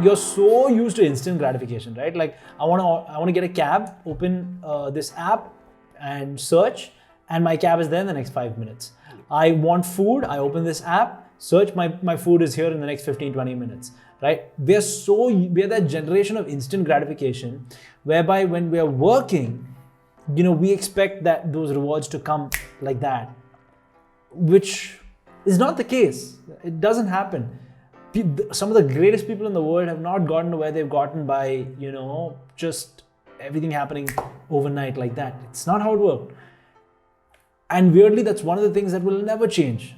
you're so used to instant gratification, right? Like I want to get a cab, open this app and search, and my cab is there in the next 5 minutes. I want food, I open this app, search, my food is here in the next 15-20 minutes, right? We are that generation of instant gratification, whereby when we are working, we expect that those rewards to come like that, which is not the case. It doesn't happen. Some of the greatest people in the world have not gotten to where they've gotten by, just everything happening overnight like that. It's not how it worked. And weirdly, that's one of the things that will never change.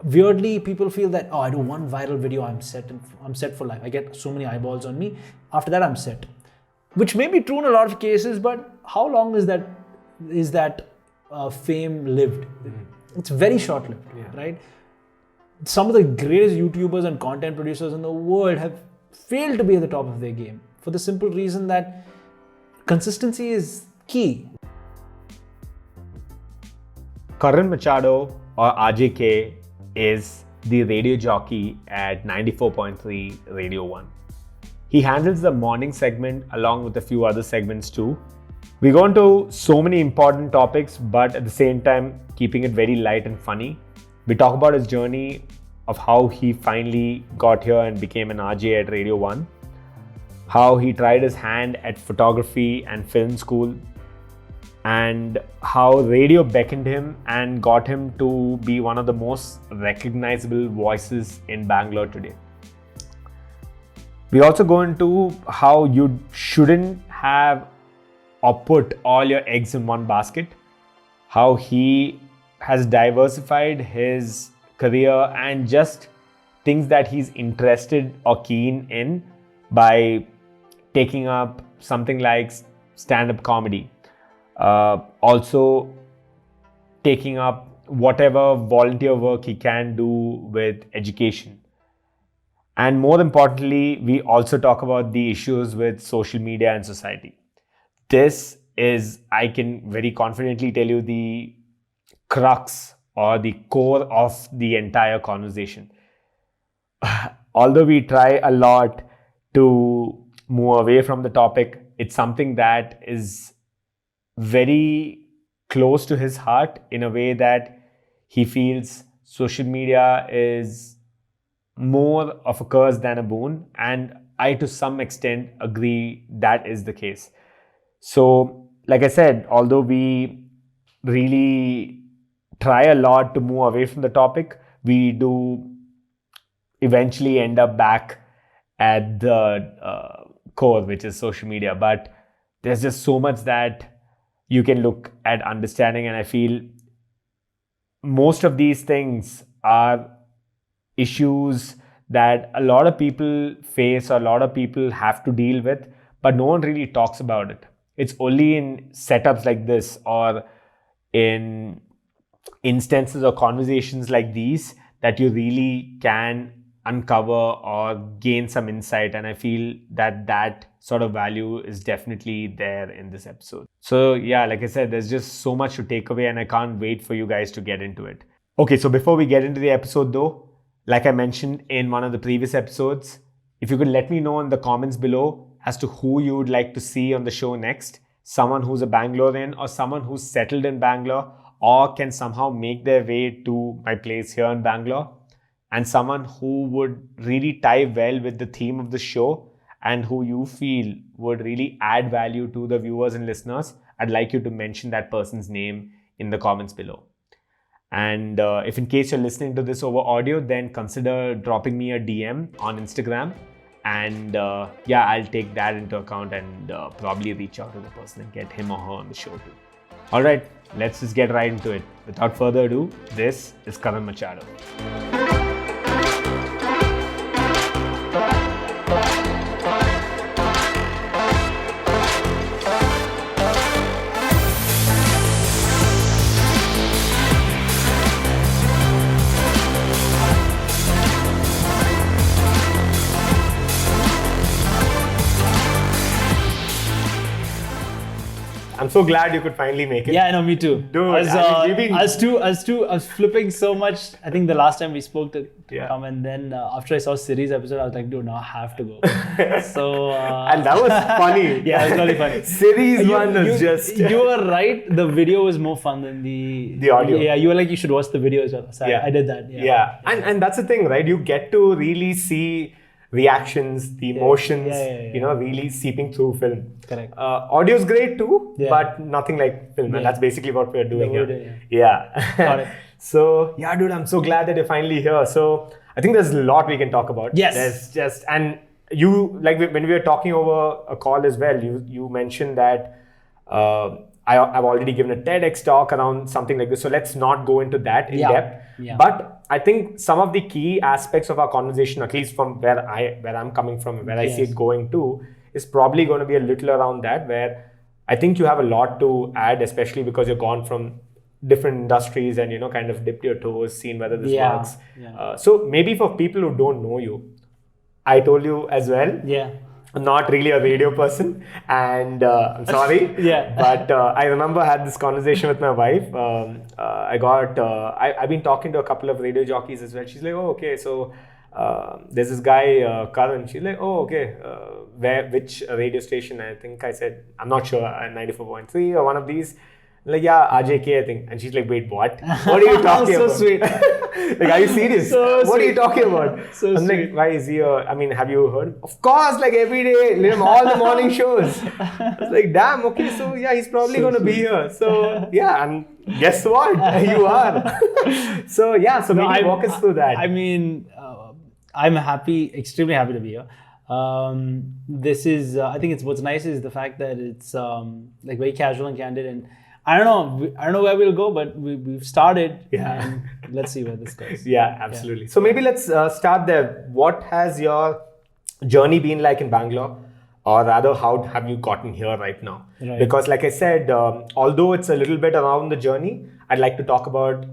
Weirdly, people feel that, I do one viral video, I'm set for life. I get so many eyeballs on me. After that, I'm set. Which may be true in a lot of cases, but how long is that fame lived? It's very short-lived, right? Some of the greatest YouTubers and content producers in the world have failed to be at the top of their game for the simple reason that consistency is key. Karan Machado, or RJK, is the radio jockey at 94.3 Radio 1. He handles the morning segment along with a few other segments too. We go into so many important topics, but at the same time, keeping it very light and funny. We talk about his journey of how he finally got here and became an RJ at Radio 1, how he tried his hand at photography and film school, and how radio beckoned him and got him to be one of the most recognizable voices in Bangalore today. We also go into how you shouldn't have or put all your eggs in one basket, how he has diversified his career and just things that he's interested or keen in by taking up something like stand-up comedy. Also taking up whatever volunteer work he can do with education. And more importantly, we also talk about the issues with social media and society. This is, I can very confidently tell you, the crux or the core of the entire conversation. Although we try a lot to move away from the topic, it's something that is very close to his heart in a way that he feels social media is more of a curse than a boon, and I to some extent agree that is the case. So like I said, although we really try a lot to move away from the topic, we do eventually end up back at the core, which is social media. But there's just so much that you can look at understanding, and I feel most of these things are issues that a lot of people face or a lot of people have to deal with, but no one really talks about it. It's only in setups like this or in instances or conversations like these that you really can uncover or gain some insight, and I feel that sort of value is definitely there in this episode. So yeah, like I said, there's just so much to take away, and I can't wait for you guys to get into it. Okay, so before we get into the episode though, like I mentioned in one of the previous episodes, if you could let me know in the comments below as to who you would like to see on the show next, someone who's a Bangalorean or someone who's settled in Bangalore or can somehow make their way to my place here in Bangalore, and someone who would really tie well with the theme of the show and who you feel would really add value to the viewers and listeners, I'd like you to mention that person's name in the comments below. And if in case you're listening to this over audio, then consider dropping me a DM on Instagram, and yeah, I'll take that into account and probably reach out to the person and get him or her on the show too. Alright, let's just get right into it. Without further ado, this is Karan Machado. I'm I'm so glad you could finally make it. Yeah, no, me too. Dude, I was flipping so much. I think the last time we spoke to Yeah. come, and then after I saw Siri's episode, I was like, dude, now I have to go. So And that was funny. yeah, it was really funny. Series one was just. You were right. The video was more fun than the audio. Yeah, you were like, you should watch the video as well. So Yeah. I did that. Yeah. And that's the thing, right? You get to really see reactions, the emotions, really seeping through film. Correct. Audio's great too, Yeah. but nothing like film. Yeah. And that's basically what we're doing we're here. doing, Yeah. Got it. So, yeah, dude, I'm so glad that you're finally here. So, I think there's a lot we can talk about. Yes. There's just, and you, like when we were talking over a call as well, you mentioned that I've already given a TEDx talk around something like this. So let's not go into that in depth. Yeah. But I think some of the key aspects of our conversation, at least from where I'm coming from, where I see it going to, is probably going to be a little around that, where I think you have a lot to add, especially because you're gone from different industries and kind of dipped your toes, seen whether this works. Yeah. So maybe for people who don't know you, I told you as well. Yeah. I'm not really a radio person, and I'm sorry. Yeah. But I remember I had this conversation with my wife. I've been talking to a couple of radio jockeys as well. She's like, oh, okay, so there's this guy, Karan. She's like, oh, okay, which radio station? I think I said, I'm not sure, 94.3 or one of these. Like, yeah, RJK, I think. And she's like, wait, what? What are you talking so about? Sweet. Like, are you serious? So what are you sweet. talking about? So I'm sweet. like, why is he have you heard? Of course, like every day, all the morning shows. I was like, damn, okay, so yeah, he's probably going to be here. So, yeah, and guess what? You are. So, yeah, so maybe walk us through that. I mean, I'm extremely happy to be here. This is, I think what's nice is the fact that it's like very casual and candid, and I don't know where we'll go, but we've started. Yeah. And let's see where this goes. Yeah, absolutely. Yeah. So maybe let's start there. What has your journey been like in Bangalore? Or rather, how have you gotten here right now? Right. Because like I said, although it's a little bit around the journey, I'd like to talk about,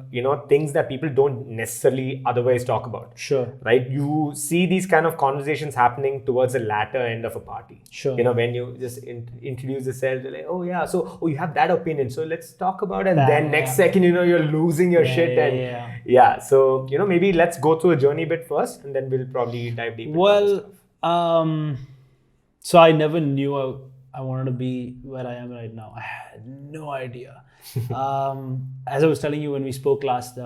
things that people don't necessarily otherwise talk about. Sure. Right? You see these kind of conversations happening towards the latter end of a party. Sure. When you just introduce yourself, you're like, oh yeah, so you have that opinion. So let's talk about it. And then next second, you're losing your shit. Yeah. So, maybe let's go through a journey bit first, and then we'll probably dive deeper. Well, so I never knew I wanted to be where I am right now. I had no idea. As I was telling you when we spoke last,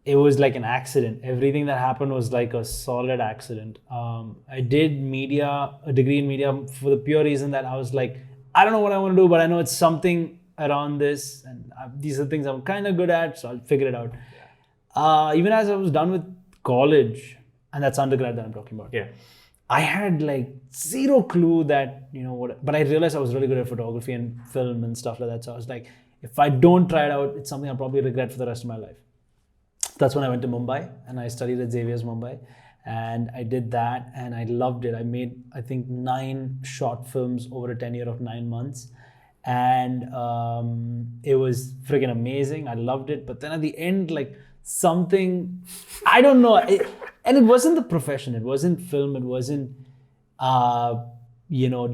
it was like an accident. Everything that happened was like a solid accident. I did a degree in media for the pure reason that I was like, I don't know what I want to do, but I know it's something around this, and these are things I'm kind of good at, so I'll figure it out. Even as I was done with college, and that's undergrad that I'm talking about. Yeah. I had like zero clue that, but I realized I was really good at photography and film and stuff like that. So I was like, if I don't try it out, it's something I'll probably regret for the rest of my life. That's when I went to Mumbai and I studied at Xavier's Mumbai, and I did that and I loved it. I made, I think, 9 short films over a tenure of 9 months, and it was freaking amazing. I loved it. But then at the end, like something, I don't know, and it wasn't the profession, it wasn't film, it wasn't,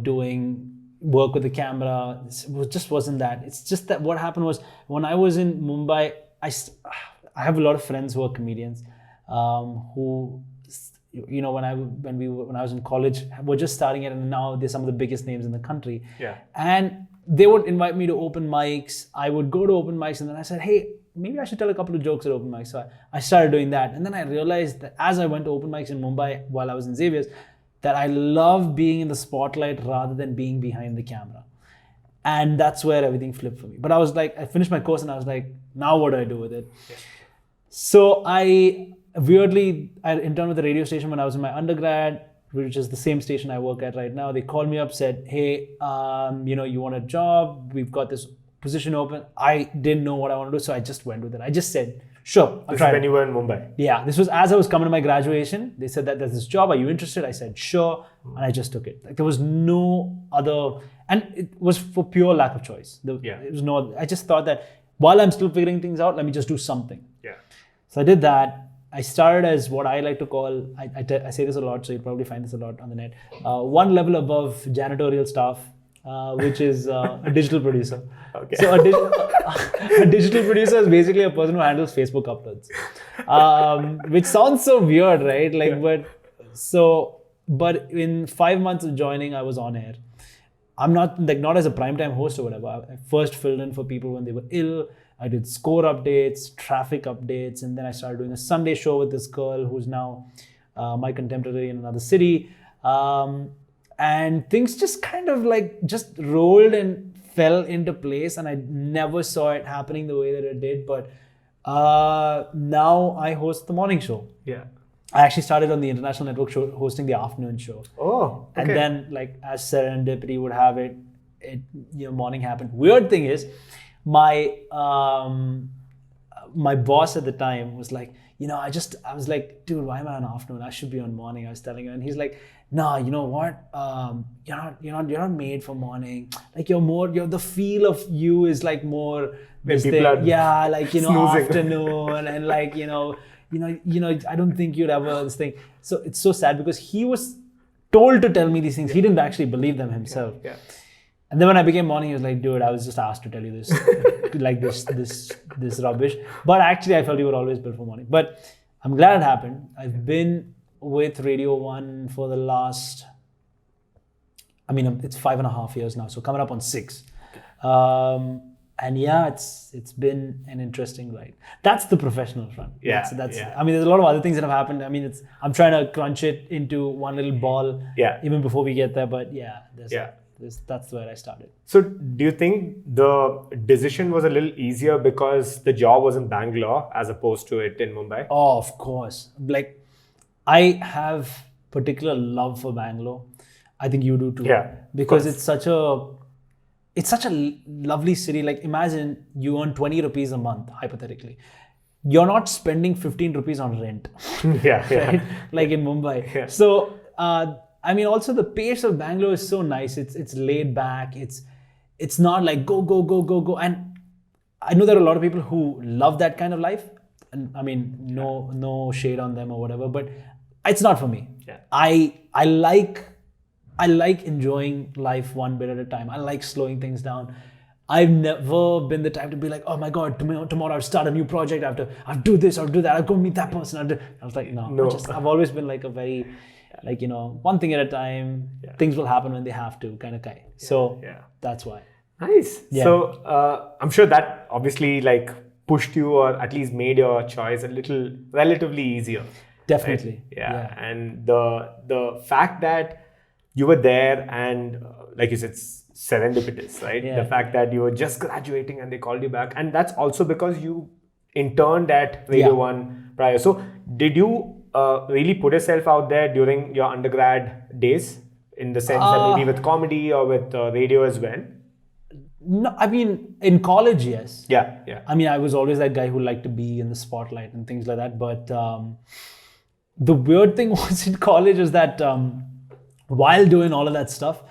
doing work with the camera. It just wasn't that. It's just that what happened was when I was in Mumbai, I have a lot of friends who are comedians who, when I was in college, were just starting it, and now they're some of the biggest names in the country. Yeah. And they would invite me to open mics. I would go to open mics, and then I said, hey, maybe I should tell a couple of jokes at open mics. So I started doing that. And then I realized that as I went to open mics in Mumbai while I was in Xavier's, that I love being in the spotlight rather than being behind the camera. And that's where everything flipped for me. But I was like, I finished my course and I was like, now what do I do with it? Yeah. So I interned with the radio station when I was in my undergrad, which is the same station I work at right now. They called me up, said, hey, you want a job? We've got this position open. I didn't know what I want to do, so I just went with it. I just said, sure, I'll try. This is when you were in Mumbai? Yeah, this was as I was coming to my graduation. They said that there's this job. Are you interested? I said, sure. And I just took it. Like there was no other, and it was for pure lack of choice. It was no, I just thought that while I'm still figuring things out, let me just do something. Yeah. So I did that. I started as what I like to call, I say this a lot, so you'll probably find this a lot on the net, one level above janitorial staff which is a digital producer. Okay. So a digital producer is basically a person who handles Facebook uploads, which sounds so weird, right? Like, but in 5 months of joining, I was on air. I'm not as a primetime host or whatever. I first filled in for people when they were ill. I did score updates, traffic updates, and then I started doing a Sunday show with this girl who's now my contemporary in another city. And things just kind of just rolled and fell into place, and I never saw it happening the way that it did. But now I host the morning show. Yeah. I actually started on the international network show, hosting the afternoon show. Oh, okay. And then, as serendipity would have it, morning happened. Weird thing is, my boss at the time was like, I was like, dude, why am I on afternoon? I should be on morning. I was telling him, and he's like, no, you know what? You're not made for morning. Like the feel of you is like more this thing. Yeah, snoozing. Afternoon and I don't think you'd ever this thing. So it's so sad because he was told to tell me these things. He didn't actually believe them himself. Yeah. And then when I became morning, he was like, dude, I was just asked to tell you this, this rubbish. But actually, I felt you were always built for morning. But I'm glad it happened. I've been with Radio 1 for the last, it's 5.5 years now. So coming up on 6. And yeah, it's been an interesting ride. That's the professional front. Yeah. That's. There's a lot of other things that have happened. I'm trying to crunch it into one little ball. Yeah. Even before we get there, but that's where I started. So do you think the decision was a little easier because the job was in Bangalore as opposed to it in Mumbai? Oh, of course. I have particular love for Bangalore. I think you do too. Yeah. Because it's such a lovely city. Imagine you earn 20 rupees a month, hypothetically. You're not spending 15 rupees on rent. Yeah. Right? Like in Mumbai. Yeah. So, also the pace of Bangalore is so nice. It's laid back. It's not like go. And I know there are a lot of people who love that kind of life. And no shade on them or whatever, but it's not for me. Yeah. I like enjoying life one bit at a time. I like slowing things down. I've never been the type to be like, oh my God, tomorrow I'll start a new project. I'll do this, I'll do that. I'll go meet that person. I was like, no. I've always been like a very, one thing at a time. Yeah. Things will happen when they have to kind of guy. So that's why. Nice. Yeah. So I'm sure that obviously pushed you or at least made your choice a little relatively easier. Definitely. Right? Yeah. And the fact that you were there and like you said, serendipitous, right? Yeah. The fact that you were just graduating and they called you back. And that's also because you interned at Radio 1 prior. So did you really put yourself out there during your undergrad days in the sense that maybe with comedy or with radio as well? No, in college, yes. Yeah. I was always that guy who liked to be in the spotlight and things like that. But the weird thing was in college is that while doing all of that stuff,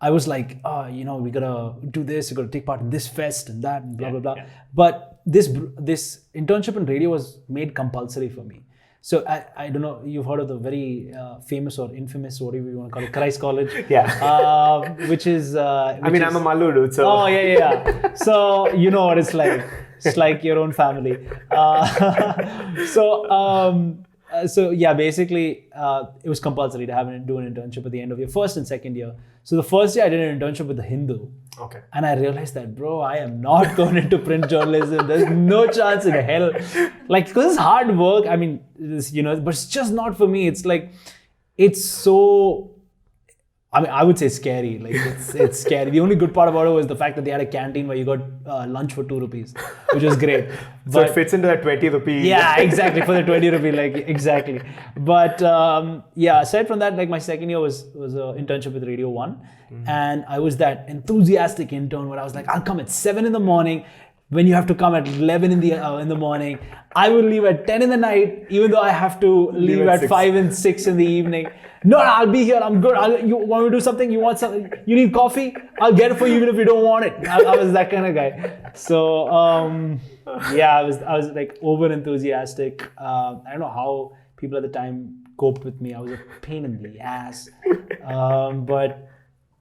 I was like, we gotta do this, we gotta take part in this fest and that and blah, blah, blah. Yeah. But this internship in radio was made compulsory for me. So I don't know, you've heard of the very famous or infamous, whatever you want to call it, Christ College. Yeah. Which is... I'm a Mallu dude, so... Oh, yeah. So you know what it's like. It's like your own family. Basically, it was compulsory to do an internship at the end of your first and second year. So the first year I did an internship with The Hindu. Okay. And I realized that, bro, I am not going into print journalism. There's no chance in hell. Because it's hard work. But it's just not for me. It's so... I would say scary. It's scary. The only good part about it was the fact that they had a canteen where you got lunch for 2 rupees, which was great. So it fits into that 20 rupee. Yeah, exactly. For the 20 rupee, exactly. But aside from that, my second year was an internship with Radio 1. Mm-hmm. And I was that enthusiastic intern where I was like, I'll come at 7 in the morning. When you have to come at 11 in the morning, I will leave at 10 in the night, even though I have to leave at 5 and 6 in the evening. No, I'll be here. I'm good. You want me to do something? You want something? You need coffee? I'll get it for you even if you don't want it. I was that kind of guy. So I was over enthusiastic. I don't know how people at the time coped with me. I was a pain in the ass. But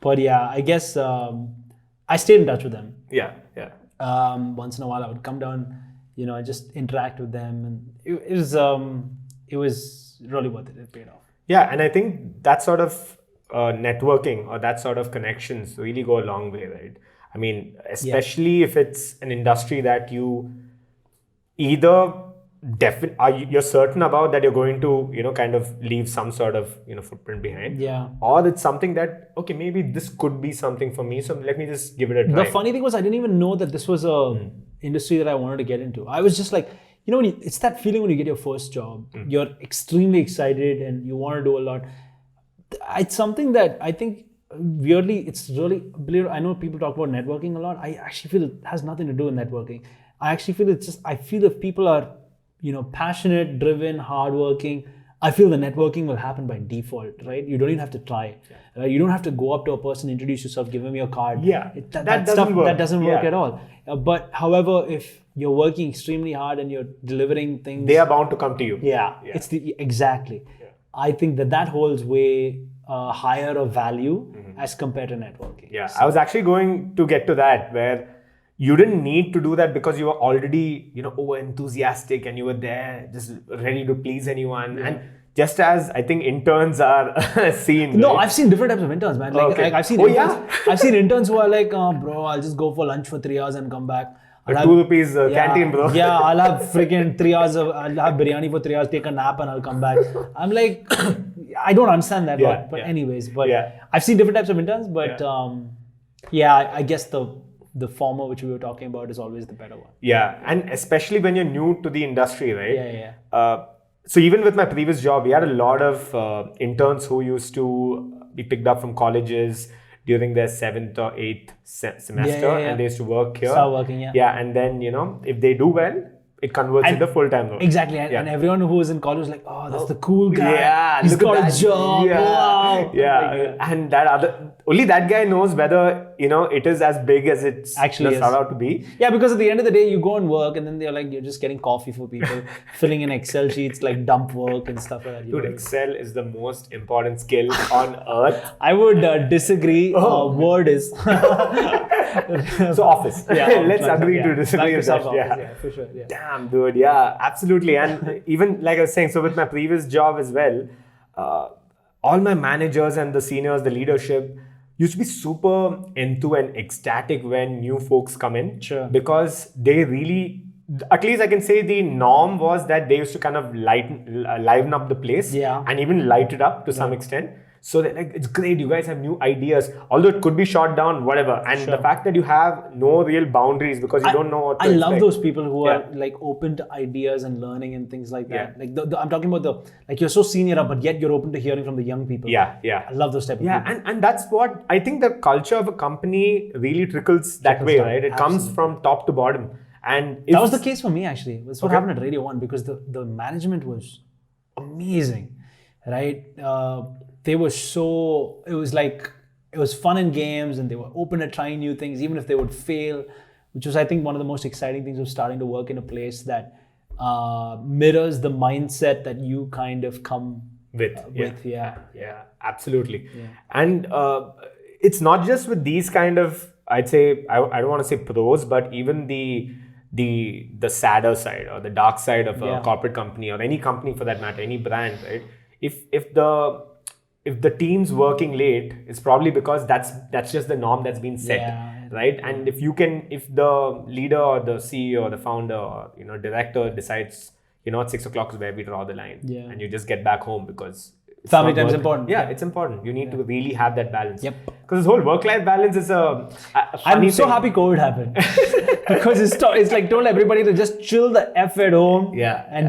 But yeah, I guess I stayed in touch with them. Yeah, yeah. Once in a while, I would come down, just interact with them, and it was really worth it. It paid off. Yeah, and I think that sort of networking or that sort of connections really go a long way, right? I mean, especially if it's an industry that you either you're certain about that you're going to, kind of leave some sort of, footprint behind. Yeah. Or it's something that, okay, maybe this could be something for me, so let me just give it a try. The funny thing was, I didn't even know that this was a industry that I wanted to get into. I was just like, it's that feeling when you get your first job, you're extremely excited and you want to do a lot. It's something that I think weirdly, it's really, I know people talk about networking a lot. I actually feel it has nothing to do with networking. I actually feel I feel if people are, passionate, driven, hardworking, I feel the networking will happen by default, right? You don't even have to try. You don't have to go up to a person, introduce yourself, give them your card. Yeah, that doesn't work. That doesn't work at all. But however, if you're working extremely hard and you're delivering things, they are bound to come to you. Yeah. It's exactly. Yeah. I think that holds way higher of value as compared to networking. Yeah, so I was actually going to get to that where you didn't need to do that because you were already, over enthusiastic and you were there just ready to please anyone. Yeah. And just as I think interns are seen. No, right? I've seen different types of interns, man. Like I've seen I've seen interns who are like, bro, I'll just go for lunch for 3 hours and come back. I'll 2 rupees canteen, bro. Yeah, I'll have freaking 3 hours I'll have biryani for 3 hours, take a nap and I'll come back. I'm like, I don't understand that lot. But anyways, I've seen different types of interns, but I guess the former, which we were talking about, is always the better one. Yeah, and especially when you're new to the industry, right? Yeah. So even with my previous job, we had a lot of interns who used to be picked up from colleges during their 7th or 8th semester, and they used to work here. Start working, Yeah, and then, if they do well, it converts into full-time role. Exactly, and everyone who was in college was like, oh, that's the cool guy. Yeah, he's got a job. Yeah. Wow. Yeah, and only that guy knows whether, it is as big as it's actually turned out to be. Yeah, because at the end of the day, you go and work and then they're like, you're just getting coffee for people, filling in Excel sheets, like dump work and stuff like that. Dude, Excel is the most important skill on earth. I would disagree. Word is. So Office. Yeah, let's agree to disagree with that. Yeah, for sure. Yeah. Damn, dude. Yeah, absolutely. And even like I was saying, so with my previous job as well, all my managers and the seniors, the leadership used to be super into and ecstatic when new folks come in. Sure. Because they really, at least I can say the norm was that they used to kind of liven up the place and even light it up to some extent. So they're like, it's great, you guys have new ideas, although it could be shot down, whatever. And the fact that you have no real boundaries because you don't know what to expect. Love those people who are like open to ideas and learning and things like that. Like I'm talking about you're so senior, but yet you're open to hearing from the young people. Yeah. I love those type of people. And that's what I think the culture of a company really trickles that way, right? It comes from top to bottom. And that was the case for me actually. That's what happened at Radio 1 because the management was amazing, right? They were it was fun and games and they were open to trying new things, even if they would fail, which was, I think, one of the most exciting things of starting to work in a place that mirrors the mindset that you kind of come with. Yeah, absolutely. Yeah. And it's not just with these kind of, I'd say, I don't want to say pros, but even the sadder side or the dark side of a corporate company or any company for that matter, any brand, right? If the team's working late, it's probably because that's just the norm that's been set, right? And if the leader or the CEO or the founder or director decides, at 6 o'clock is where we draw the line, and you just get back home because family time is important. Yeah, it's important. You need to really have that balance. Yep. Because this whole work-life balance is a funny I'm so happy COVID happened because it's like told everybody to just chill the F at home.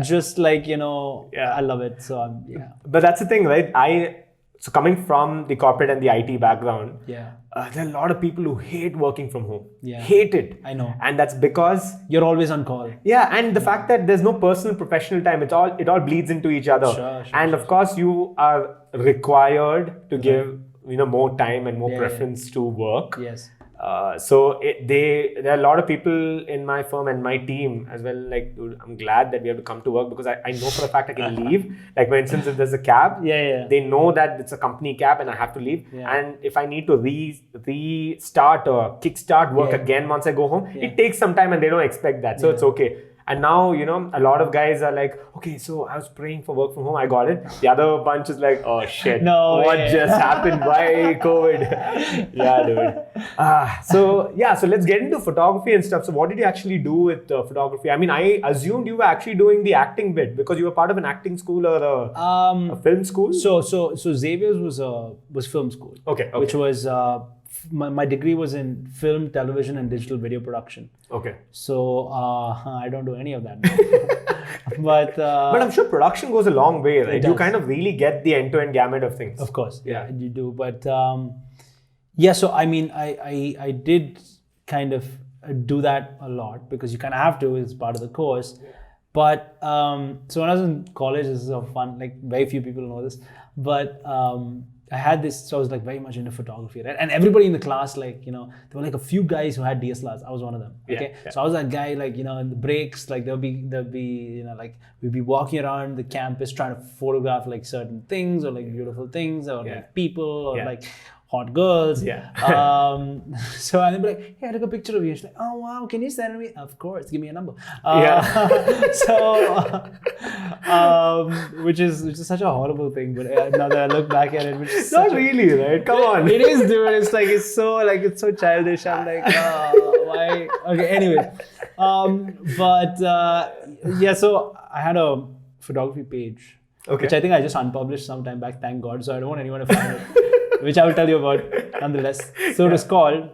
Just like I love it. So But that's the thing, right? So coming from the corporate and the IT background, there are a lot of people who hate working from home. Hate it. I know. And that's because you're always on call. And the fact that there's no personal professional time, it all bleeds into each other. Sure, of course, you are required to give more time and more preference to work. Yes. There are a lot of people in my firm and my team as well. Like, dude, I'm glad that we have to come to work because I know for a fact I can leave. Like, for instance, if there's a cab, they know that it's a company cab and I have to leave. Yeah. And if I need to restart or kickstart work again once I go home, it takes some time and they don't expect that. So it's okay. And now, you know, a lot of guys are like, okay, so I was praying for work from home, I got it. The other bunch is like, oh shit, what just happened? Why COVID? Yeah, dude. So let's get into photography and stuff. So what did you actually do with photography? I mean, I assumed you were actually doing the acting bit because you were part of an acting school or a film school. So Xavier's was film school. Okay. Which was my degree was in film, television, and digital video production. Okay. So I don't do any of that. But I'm sure production goes a long way, right? You kind of really get the end-to-end gamut of things. Of course, yeah, you do. But so I mean, I did kind of do that a lot because you kind of have to. It's part of the course. Yeah. But so when I was in college, this is so fun. Like very few people know this, but I had this, so I was like very much into photography, right? And everybody in the class, like, you know, there were like a few guys who had DSLRs. I was one of them. Okay. Yeah. So I was that guy, like, you know, in the breaks, like there'll be, you know, like we'd be walking around the campus trying to photograph like certain things or like beautiful things or like people or like hot girls. Yeah. So I'd be like, hey, I took a picture of you. She's like, oh wow, can you send me? Of course, give me a number. Which is such a horrible thing, but now that I look back at it, which is not really, right? Come on. It is, dude. It's like it's so childish. I'm like, why? Okay, anyway. So I had a photography page, which I think I just unpublished some time back. Thank God. So I don't want anyone to find it, which I will tell you about nonetheless. So it is called.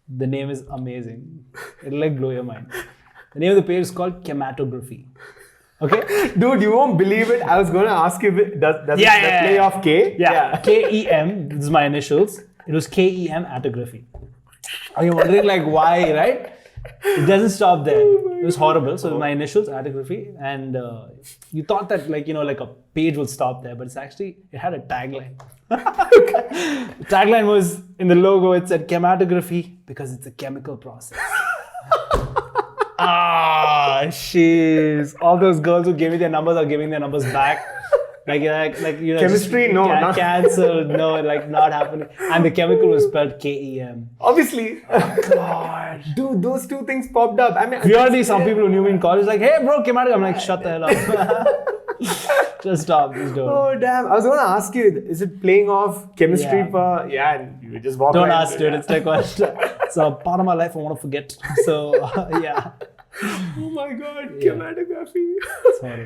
The name is amazing. It'll like blow your mind. The name of the page is called Chematography. Okay, dude, you won't believe it. I was going to ask you, does it play off K? Yeah. KEM. This is my initials. It was KEM atography. Are you wondering like why, right? It doesn't stop there. It was horrible. So my initials, atography, and you thought that like, you know, like a page would stop there, but it had a tagline. The tagline was in the logo. It said chematography because it's a chemical process. Jeez. All those girls who gave me their numbers are giving their numbers back. Like you know, chemistry, not cancelled, no, like not happening. And the chemical was spelled KEM. Obviously. Oh, God. Dude, those two things popped up. I mean, weirdly, some people who knew me in college like, hey, bro, chematography. I'm like, shut the hell up. Just stop. Just don't. Oh, damn. I was going to ask you, is it playing off chemistry? And you just walk Don't ask, dude. It's like, it's a part of my life I want to forget. So, yeah. Oh my God, chematography. Sorry.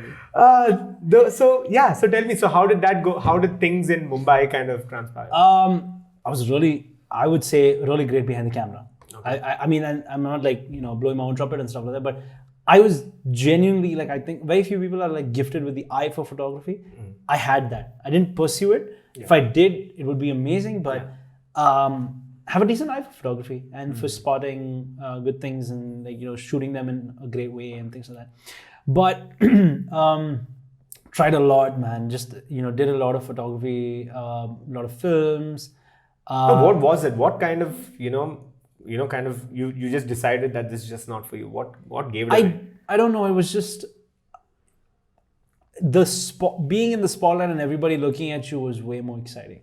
So tell me, so how did that go? How did things in Mumbai kind of transpire? I would say really great behind the camera. Okay. I mean, I'm not like, you know, blowing my own trumpet and stuff like that, but I was genuinely like, I think very few people are like gifted with the eye for photography. I had that. I didn't pursue it. Yeah. If I did, it would be amazing, but have a decent eye for photography and for spotting good things and like, you know, shooting them in a great way and things like that. But tried a lot, man. Just, you know, did a lot of photography, a lot of films. What was it? What kind of, you just decided that this is just not for you? What gave it away? I don't know. It was just being in the spotlight and everybody looking at you was way more exciting.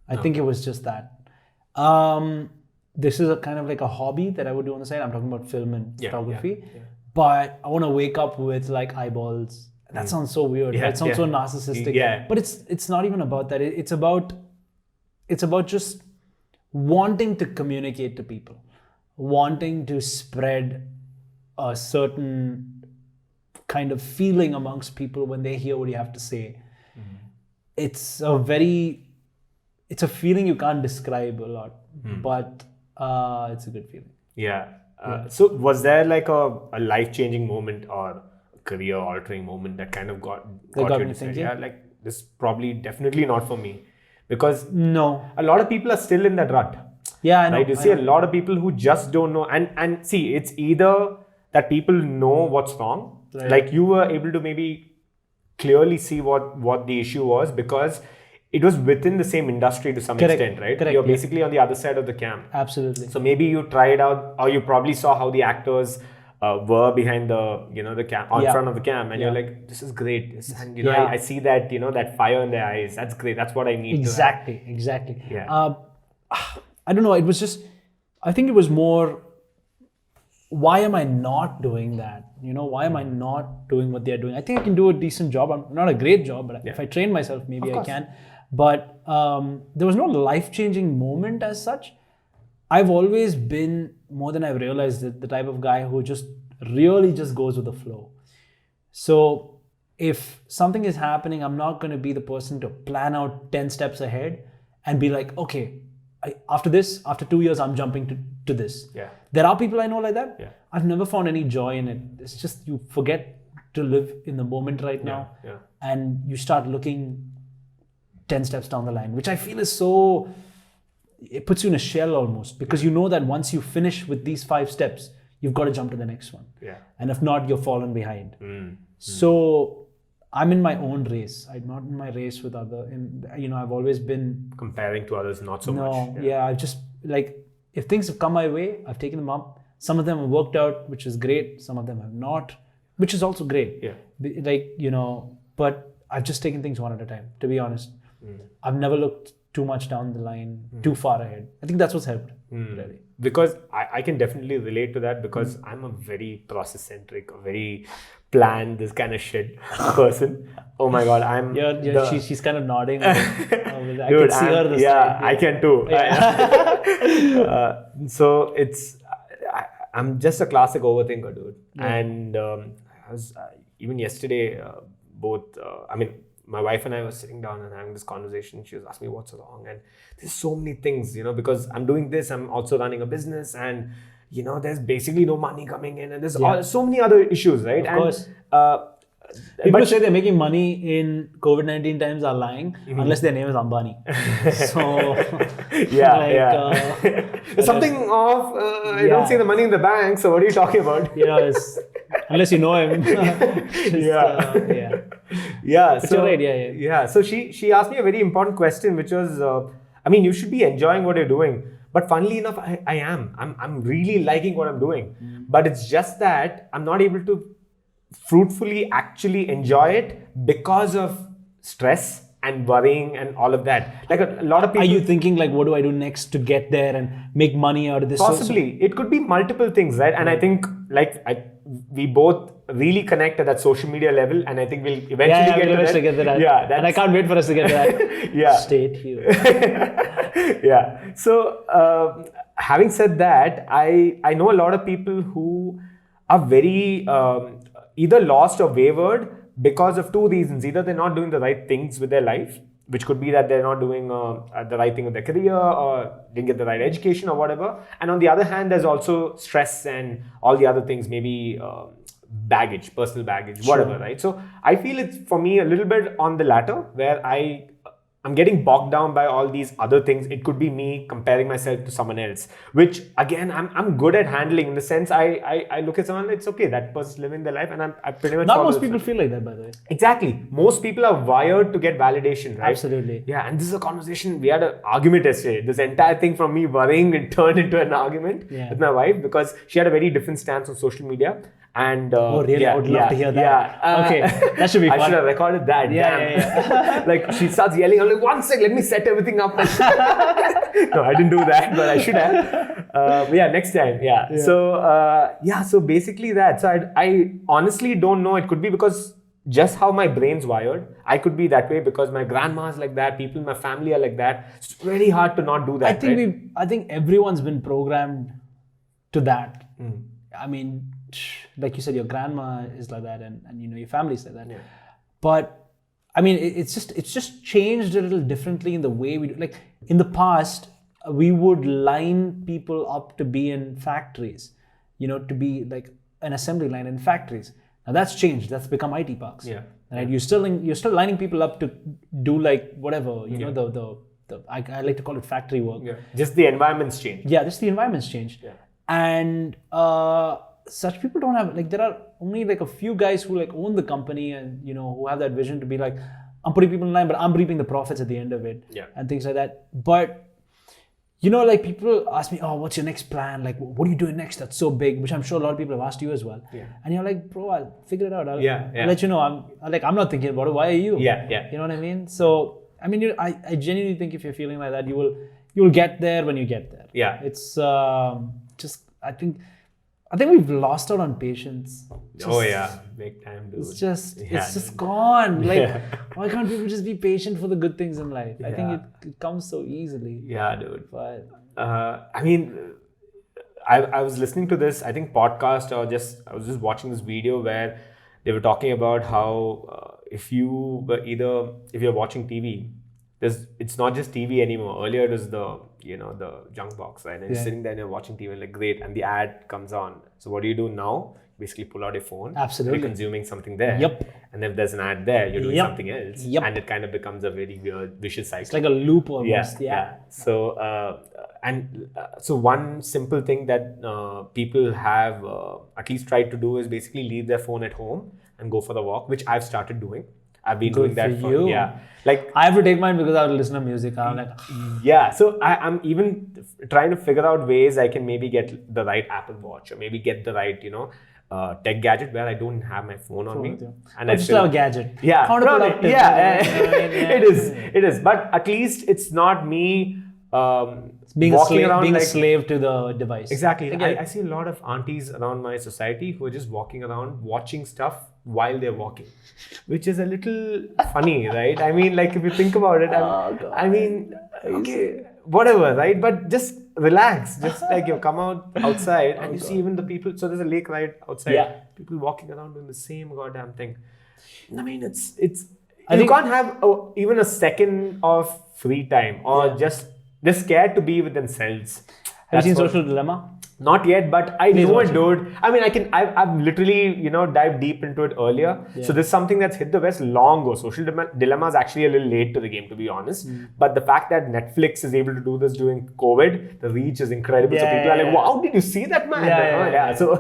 I think it was just that. This is a kind of like a hobby that I would do on the side. I'm talking about film and photography, but I want to wake up with like eyeballs. That sounds so weird. It sounds so narcissistic. Yeah. But it's not even about that. It's about just wanting to communicate to people, wanting to spread a certain kind of feeling amongst people when they hear what you have to say. It's a feeling you can't describe a lot, but it's a good feeling. So was there like a life-changing moment or career-altering moment that kind of got you to say, like this probably definitely not for me? Because a lot of people are still in that rut. Yeah, I know. Right? You see a lot of people who just don't know. And see, it's either that people know what's wrong, like you were able to maybe clearly see what the issue was, because it was within the same industry to some extent, right? Correct, You're yeah. basically on the other side of the cam. Absolutely. So maybe you tried out, or you probably saw how the actors were behind the, the cam, on front of the cam, and you're like, this is great. And I see that, that fire in their eyes. That's great. That's what I need Exactly. to have. Exactly. Yeah. I don't know. It was just, I think it was more, why am I not doing that? Why am I not doing what they're doing? I think I can do a decent job. I'm not a great job, but if I train myself, maybe I can. But there was no life-changing moment as such. I've always been, more than I've realized, the type of guy who just really just goes with the flow. So if something is happening, I'm not going to be the person to plan out 10 steps ahead and be like, okay, after 2 years, I'm jumping to this. Yeah. There are people I know like that. Yeah. I've never found any joy in it. It's just you forget to live in the moment right now. Yeah. And you start looking 10 steps down the line, which I feel is so, it puts you in a shell almost, because you know that once you finish with these 5 steps, you've got to jump to the next one. Yeah. And if not, you're fallen behind. So I'm in my own race. I'm not in my race with other, I've always been comparing to others, not so much. No, yeah, I've just, if things have come my way, I've taken them up. Some of them have worked out, which is great. Some of them have not, which is also great. Yeah. But I've just taken things one at a time, to be honest. I've never looked too much down the line, too far ahead. I think that's what's helped, really. Because I can definitely relate to that, because I'm a very process-centric, a very planned, this kind of shit person. Oh my God, She's kind of nodding. I Dude, can see her this yeah, time. I can too. Yeah. So I'm just a classic overthinker, dude. Yeah. And I was even yesterday, my wife and I were sitting down and having this conversation. She was asking me what's wrong, and there's so many things, because I'm doing this, I'm also running a business, and there's basically no money coming in, and there's so many other issues, right? Of course. People who say they're making money in COVID-19 times are lying, unless their name is Ambani. So, something of, I don't see the money in the bank, so what are you talking about? Unless you know him. Yeah. But you're right, yeah. So she asked me a very important question, which was, you should be enjoying what you're doing. But funnily enough, I am. I'm really liking what I'm doing. But it's just that I'm not able to fruitfully actually enjoy it because of stress and worrying and all of that. Like a lot of people. Are you thinking what do I do next to get there and make money out of this? Possibly. It could be multiple things, right? And I think we both really connect at that social media level, and I think we'll eventually get to that. Yeah, and I can't wait for us to get to that. Yeah. Stay tuned. Yeah. So having said that, I know a lot of people who are very either lost or wavered because of 2 reasons. Either they're not doing the right things with their life, which could be that they're not doing the right thing with their career, or didn't get the right education or whatever. And on the other hand, there's also stress and all the other things, maybe baggage, personal baggage, whatever, right? So I feel it's, for me, a little bit on the latter, where I'm getting bogged down by all these other things. It could be me comparing myself to someone else, which again, I'm good at handling, in the sense I look at someone, it's okay, that person's living their life, and I pretty much. Not most people feel like that, by the way. Exactly. Most people are wired to get validation, right? Absolutely. Yeah, and this is a conversation. We had an argument yesterday. This entire thing from me worrying, it turned into an argument with my wife, because she had a very different stance on social media. And oh really? I would love to hear that. Yeah. Okay, that should be fun. I should have recorded that. Yeah. Like she starts yelling. I'm like, 1 sec, let me set everything up. No, I didn't do that, but I should have. Next time. Yeah. So basically that. So I honestly don't know. It could be because just how my brain's wired. I could be that way because my grandma's like that. People in my family are like that. It's very hard to not do that. I think everyone's been programmed to that. I mean, like you said, your grandma is like that, and your family's like that. Yeah. But I mean, it's just changed a little differently in the way we do. Like in the past, we would line people up to be in factories, to be like an assembly line in factories. Now that's changed. That's become IT parks. Yeah. Right. You're still lining people up to do like whatever. I like to call it factory work. Yeah. Just the environment's changed. Yeah, just the environment's changed. Yeah. And such people don't have, there are only a few guys who own the company and who have that vision to be like, I'm putting people in line, but I'm reaping the profits at the end of it. Yeah. And things like that. But like people ask me, oh, what's your next plan? Like, what are you doing next? That's so big, which I'm sure a lot of people have asked you as well. Yeah. And you're like, bro, I'll figure it out. I'll Yeah. let you know. I'm not thinking about it. Why are you? Yeah. You know what I mean? So, I mean, I genuinely think if you're feeling like that, you will get there when you get there. Yeah. It's just, I think we've lost out on patience. Big time, dude. It's just gone. Like, why can't people just be patient for the good things in life? I think it comes so easily. Yeah, dude. But I mean, I was listening to this, I think podcast, I was just watching this video where they were talking about how if you're watching TV, it's not just TV anymore. Earlier it was the junk box, right? And you're sitting there and you're watching TV and like, great, and the ad comes on. So what do you do now? Basically pull out your phone. Absolutely. You're consuming something there. Yep. And if there's an ad there, you're doing something else. Yep. And it kind of becomes a very weird vicious cycle. it's like a loop almost. Yeah. So so one simple thing that people have at least tried to do is basically leave their phone at home and go for the walk, which I've started doing. I've been doing that for you. Like I have to take mine because I would listen to music. I'm like, so I'm even trying to figure out ways I can maybe get the right Apple Watch or maybe get the right tech gadget where I don't have my phone on me, and I just still have a gadget. Yeah, Counterproductive. it is. But at least it's not me being walking around being like, a slave to the device. Exactly. I see a lot of aunties around my society who are just walking around watching stuff while they're walking, which is a little funny, right? I mean, like if you think about it, I mean, okay, whatever, right? But just relax. Just like you come outside and you see even the people. So there's a lake right outside. Yeah. People walking around doing the same goddamn thing. I mean, it's. You can't have even a second of free time or just they're scared to be with themselves. Have you seen Social Dilemma? Not yet, but I know it, dude. I mean, I've literally, dived deep into it earlier. Yeah. So this is something that's hit the West long ago. Social Dilemma is actually a little late to the game, to be honest. But the fact that Netflix is able to do this during COVID, the reach is incredible. So people are like, wow, did you see that, man? So,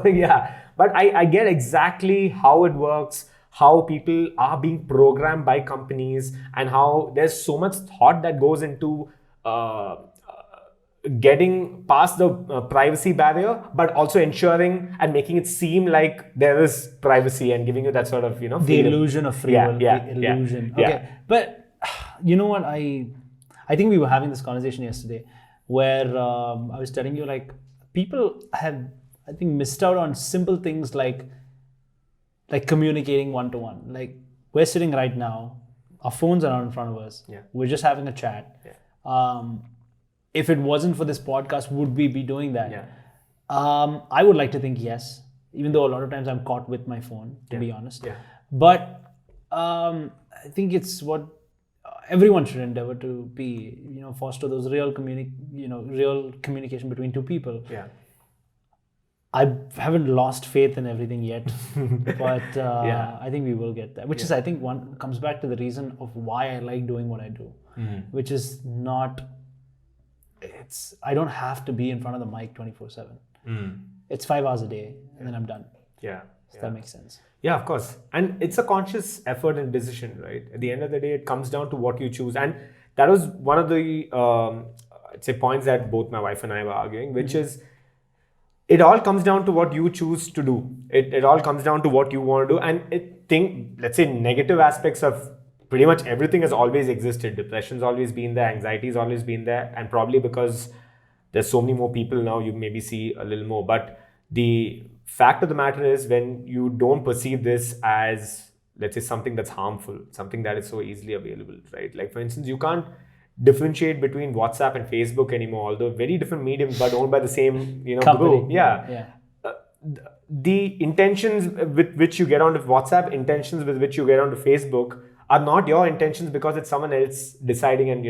But I get exactly how it works, how people are being programmed by companies, and how there's so much thought that goes into getting past the privacy barrier, but also ensuring and making it seem like there is privacy and giving you that sort of, freedom. The illusion of free will. The illusion. Yeah. Okay. But you know what? I think we were having this conversation yesterday where I was telling you, like, people have, I think, missed out on simple things like communicating one-to-one. Like, we're sitting right now, our phones are not in front of us. Yeah. We're just having a chat. Yeah. If it wasn't for this podcast, would we be doing that? Yeah. I would like to think yes, even though a lot of times I'm caught with my phone, to be honest. Yeah. But I think it's what everyone should endeavor to be, foster those real communication between two people. Yeah. I haven't lost faith in everything yet, but I think we will get there. Which is, I think, one comes back to the reason of why I like doing what I do, which is not. I don't have to be in front of the mic 24/7. It's 5 hours a day, and then I'm done. Yeah. If that makes sense. Yeah, of course. And it's a conscious effort and decision, right? At the end of the day, it comes down to what you choose. And that was one of the, I'd say, points that both my wife and I were arguing, which is, it all comes down to what you choose to do. It all comes down to what you want to do. And let's say, negative aspects of pretty much everything has always existed. Depression's always been there. Anxiety's always been there. And probably because there's so many more people now, you maybe see a little more. But the fact of the matter is, when you don't perceive this as, let's say, something that's harmful, something that is so easily available, right? Like, for instance, you can't differentiate between WhatsApp and Facebook anymore, although very different mediums, but owned by the same, company. group. Yeah. The intentions with which you get onto WhatsApp, intentions with which you get onto Facebook are not your intentions because it's someone else deciding and,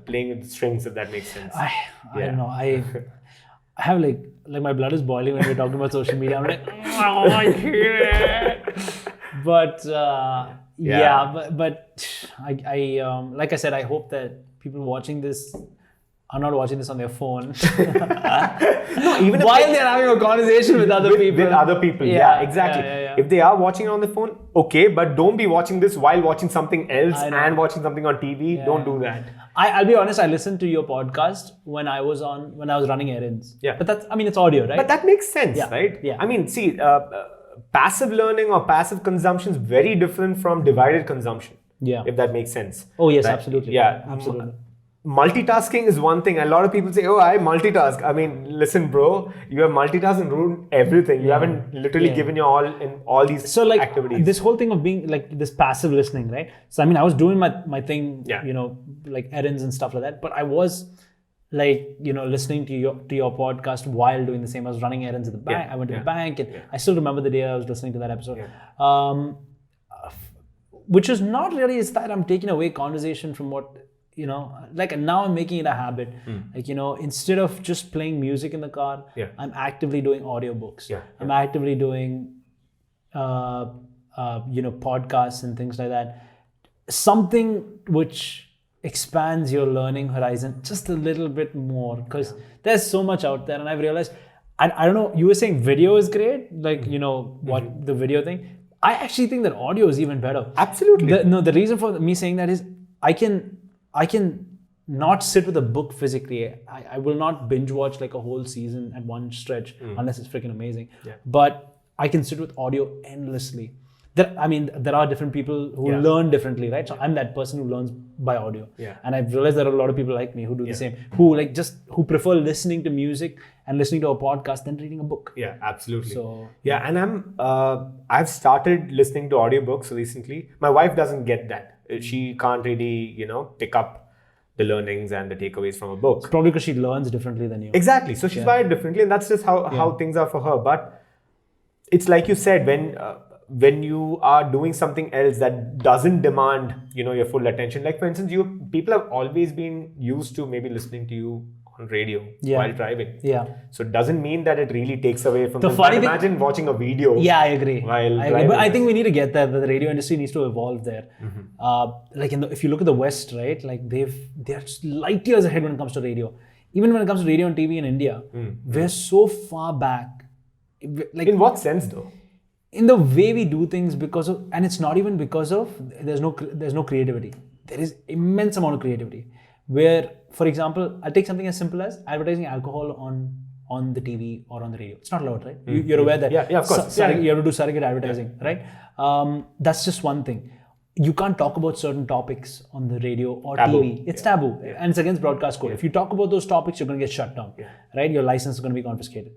playing with the strings, if that makes sense. I don't know. I have like my blood is boiling when we're talking about social media. I'm like, oh, I can't. But but I like I said, I hope that people watching this are not watching this on their phone. Even while they're having a conversation with other people. With other people, yeah, exactly. If they are watching it on the phone, okay, but don't be watching this while watching something else and watching something on TV. Don't do that. I'll be honest, I listened to your podcast when I was running errands. Yeah. But it's audio, right? But that makes sense, right? Yeah. I mean, see, passive learning or passive consumption is very different from divided consumption. Yeah. If that makes sense. Oh, yes, absolutely. Yeah. Absolutely. Multitasking is one thing. A lot of people say, oh, I multitask. I mean, listen, bro, you have multitasked and ruined everything. You haven't literally given your all in all these activities. This whole thing of being like this passive listening, right? So, I mean, I was doing my thing, like errands and stuff like that. But I was like, listening to your podcast while doing the same. I was running errands at the bank. I went to the bank and I still remember the day I was listening to that episode. Which is not really, it's that I'm taking away conversation from what, like now I'm making it a habit. Like, instead of just playing music in the car, I'm actively doing audiobooks. I'm actively doing, podcasts and things like that. Something which expands your learning horizon just a little bit more, because there's so much out there. And I've realized, I don't know, you were saying video is great, like, what the video thing. I actually think that audio is even better. Absolutely. The reason for me saying that is I can not sit with a book physically. I will not binge watch like a whole season at one stretch unless it's freaking amazing. But I can sit with audio endlessly. There are different people who learn differently, right? So I'm that person who learns by audio. And I've realized there are a lot of people like me who do the same, who prefer listening to music and listening to a podcast than reading a book. Yeah, absolutely. So and I've started listening to audiobooks recently. My wife doesn't get that. She can't really, pick up the learnings and the takeaways from a book. It's probably because she learns differently than you. Exactly. So she's wired differently, and that's just how things are for her. But it's like you said, when you are doing something else that doesn't demand, your full attention. Like for instance, people have always been used to maybe listening to you on radio while driving. So it doesn't mean that it really takes away from the funny thing. Imagine watching a video. Yeah, I agree. While driving. But I think we need to get there. The radio industry needs to evolve there. Like if you look at the West, right? Like they're light years ahead when it comes to radio. Even when it comes to radio and TV in India, we're so far back. Like in what sense though? In the way we do things, and it's not even because of there's no creativity. There is immense amount of creativity. Where, for example, I'll take something as simple as advertising alcohol on the TV or on the radio. It's not allowed, right? You're aware that of course. You have to do surrogate advertising, right? That's just one thing. You can't talk about certain topics on the radio or taboo. TV. It's taboo, and it's against broadcast code. If you talk about those topics, you're going to get shut down, right? Your license is going to be confiscated.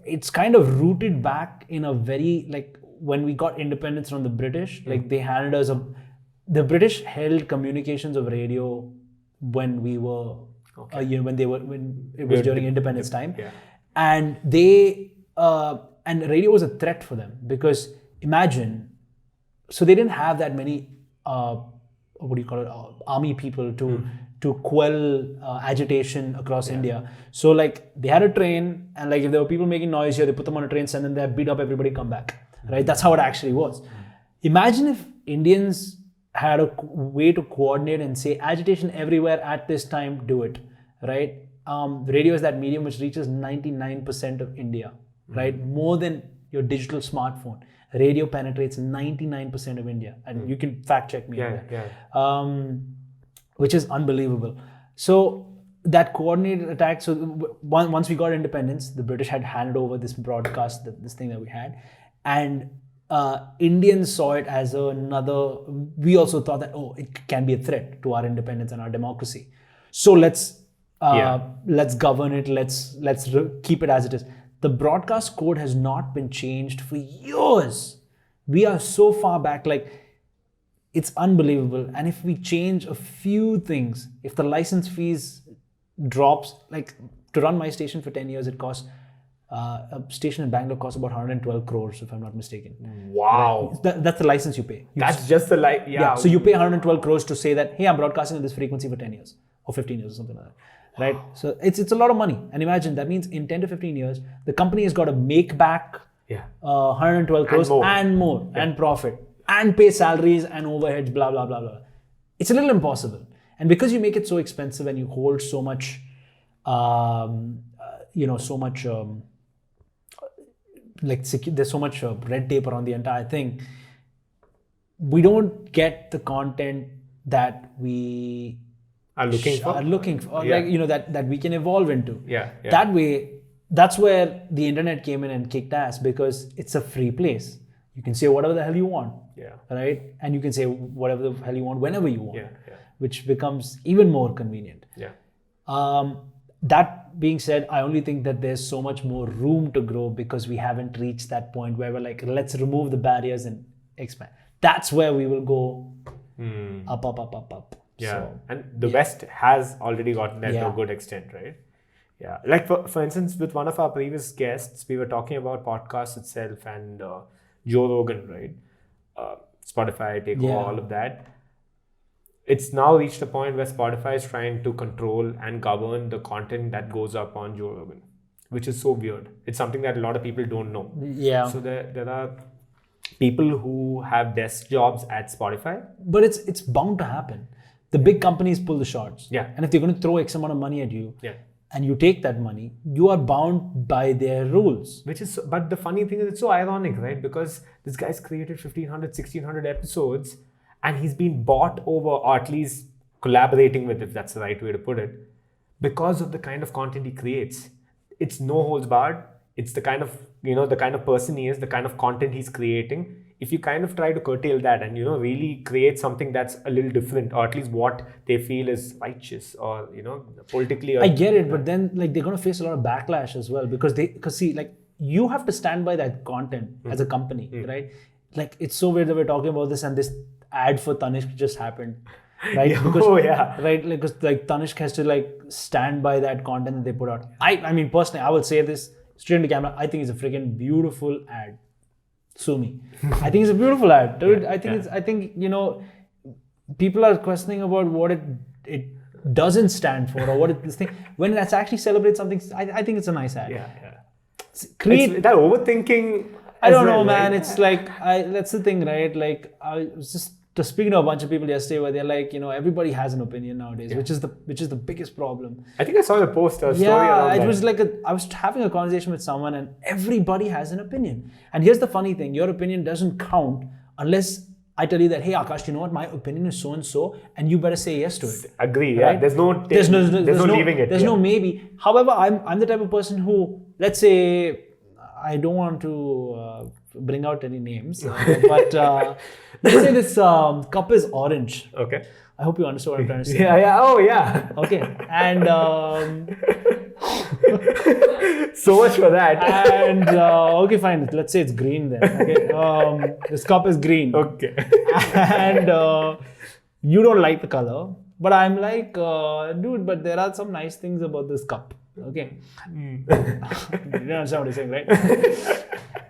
It's kind of rooted back in a very, like, when we got independence from the British, like they handed us the British held communications of radio when we were, when it was during independence time, and and radio was a threat for them, because imagine, so they didn't have that many, army people to quell agitation across India. So like they had a train, and like if there were people making noise here, they put them on a train, send them there, beat up everybody, come back. Right? That's how it actually was. Imagine if Indians had a way to coordinate and say agitation everywhere at this time, do it. Right? Radio is that medium which reaches 99% of India. Right? More than your digital smartphone. Radio penetrates 99% of India. And you can fact check me on that. Which is unbelievable. So that coordinated attack, so once we got independence, the British had handed over this broadcast, this thing that we had, and Indians saw it as another, we also thought that, it can be a threat to our independence and our democracy. So let's govern it, let's keep it as it is. The broadcast code has not been changed for years. We are so far back, like, it's unbelievable. And if we change a few things, if the license fees drops, like to run my station for 10 years, it costs, a station in Bangalore costs about 112 crores, if I'm not mistaken. Wow. Right? That's the license you pay. That's just the So you pay 112 crores to say that, hey, I'm broadcasting at this frequency for 10 years or 15 years or something like that. Right? So it's a lot of money. And imagine, that means in 10 to 15 years, the company has got to make back 112 crores and more and profit, and pay salaries and overheads, blah, blah, blah, blah. It's a little impossible. And because you make it so expensive and you hold so much, so much, there's so much red tape around the entire thing, we don't get the content that we are looking for, that we can evolve into. Yeah. That way, that's where the internet came in and kicked ass, because it's a free place. You can say whatever the hell you want. Yeah. Right? And you can say whatever the hell you want whenever you want. Yeah. Which becomes even more convenient. Yeah. That being said, I only think that there's so much more room to grow, because we haven't reached that point where we're like, let's remove the barriers and expand. That's where we will go up. Yeah. So, and the West has already gotten that to a good extent, right? Yeah. Like for instance, with one of our previous guests, we were talking about podcasts itself and Joe Rogan, right? Spotify, take over all of that. It's now reached a point where Spotify is trying to control and govern the content that goes up on Joe Rogan, which is so weird. It's something that a lot of people don't know. Yeah. So there are people who have desk jobs at Spotify. But it's bound to happen. The big companies pull the shots. Yeah. And if they're going to throw X amount of money at you, and you take that money, you are bound by their rules. But the funny thing is, it's so ironic, right? Because this guy's created 1,500, 1,600 episodes, and he's been bought over, or at least collaborating with, if that's the right way to put it, because of the kind of content he creates. It's no holds barred. It's the kind of, the kind of person he is, the kind of content he's creating. If you kind of try to curtail that and, really create something that's a little different, or at least what they feel is righteous or, politically. I get it, but then they're going to face a lot of backlash as well, because you have to stand by that content as a company, right? Like, it's so weird that we're talking about this and this ad for Tanishq just happened, right? Right, because Tanishq has to stand by that content that they put out. I mean, personally, I will say this straight into camera. I think it's a freaking beautiful ad. Sue me. I think it's a beautiful ad, dude. I think people are questioning about what it doesn't stand for, or what this thing, when it actually celebrates something. I think it's a nice ad. It's that overthinking. I don't know, man. Right? It's that's the thing, right? Like, I was just speaking to a bunch of people yesterday where they're like, everybody has an opinion nowadays, which is the biggest problem. I think I saw the post or story around that. It was like I was having a conversation with someone, and everybody has an opinion. And here's the funny thing: your opinion doesn't count unless I tell you that, hey, Akash, you know what? My opinion is so and so, and you better say yes to it. Agree. Right? Yeah. There's no leaving it. There's no maybe. However, I'm the type of person who, let's say, I don't want to bring out any names, but let's say this cup is orange. Okay. I hope you understand what I'm trying to say. Yeah. Oh, yeah. Okay. And so much for that. And okay, fine. Let's say it's green then. Okay. This cup is green. Okay. And you don't like the color, but I'm like, dude, but there are some nice things about this cup. Okay. You don't understand what I'm saying, right?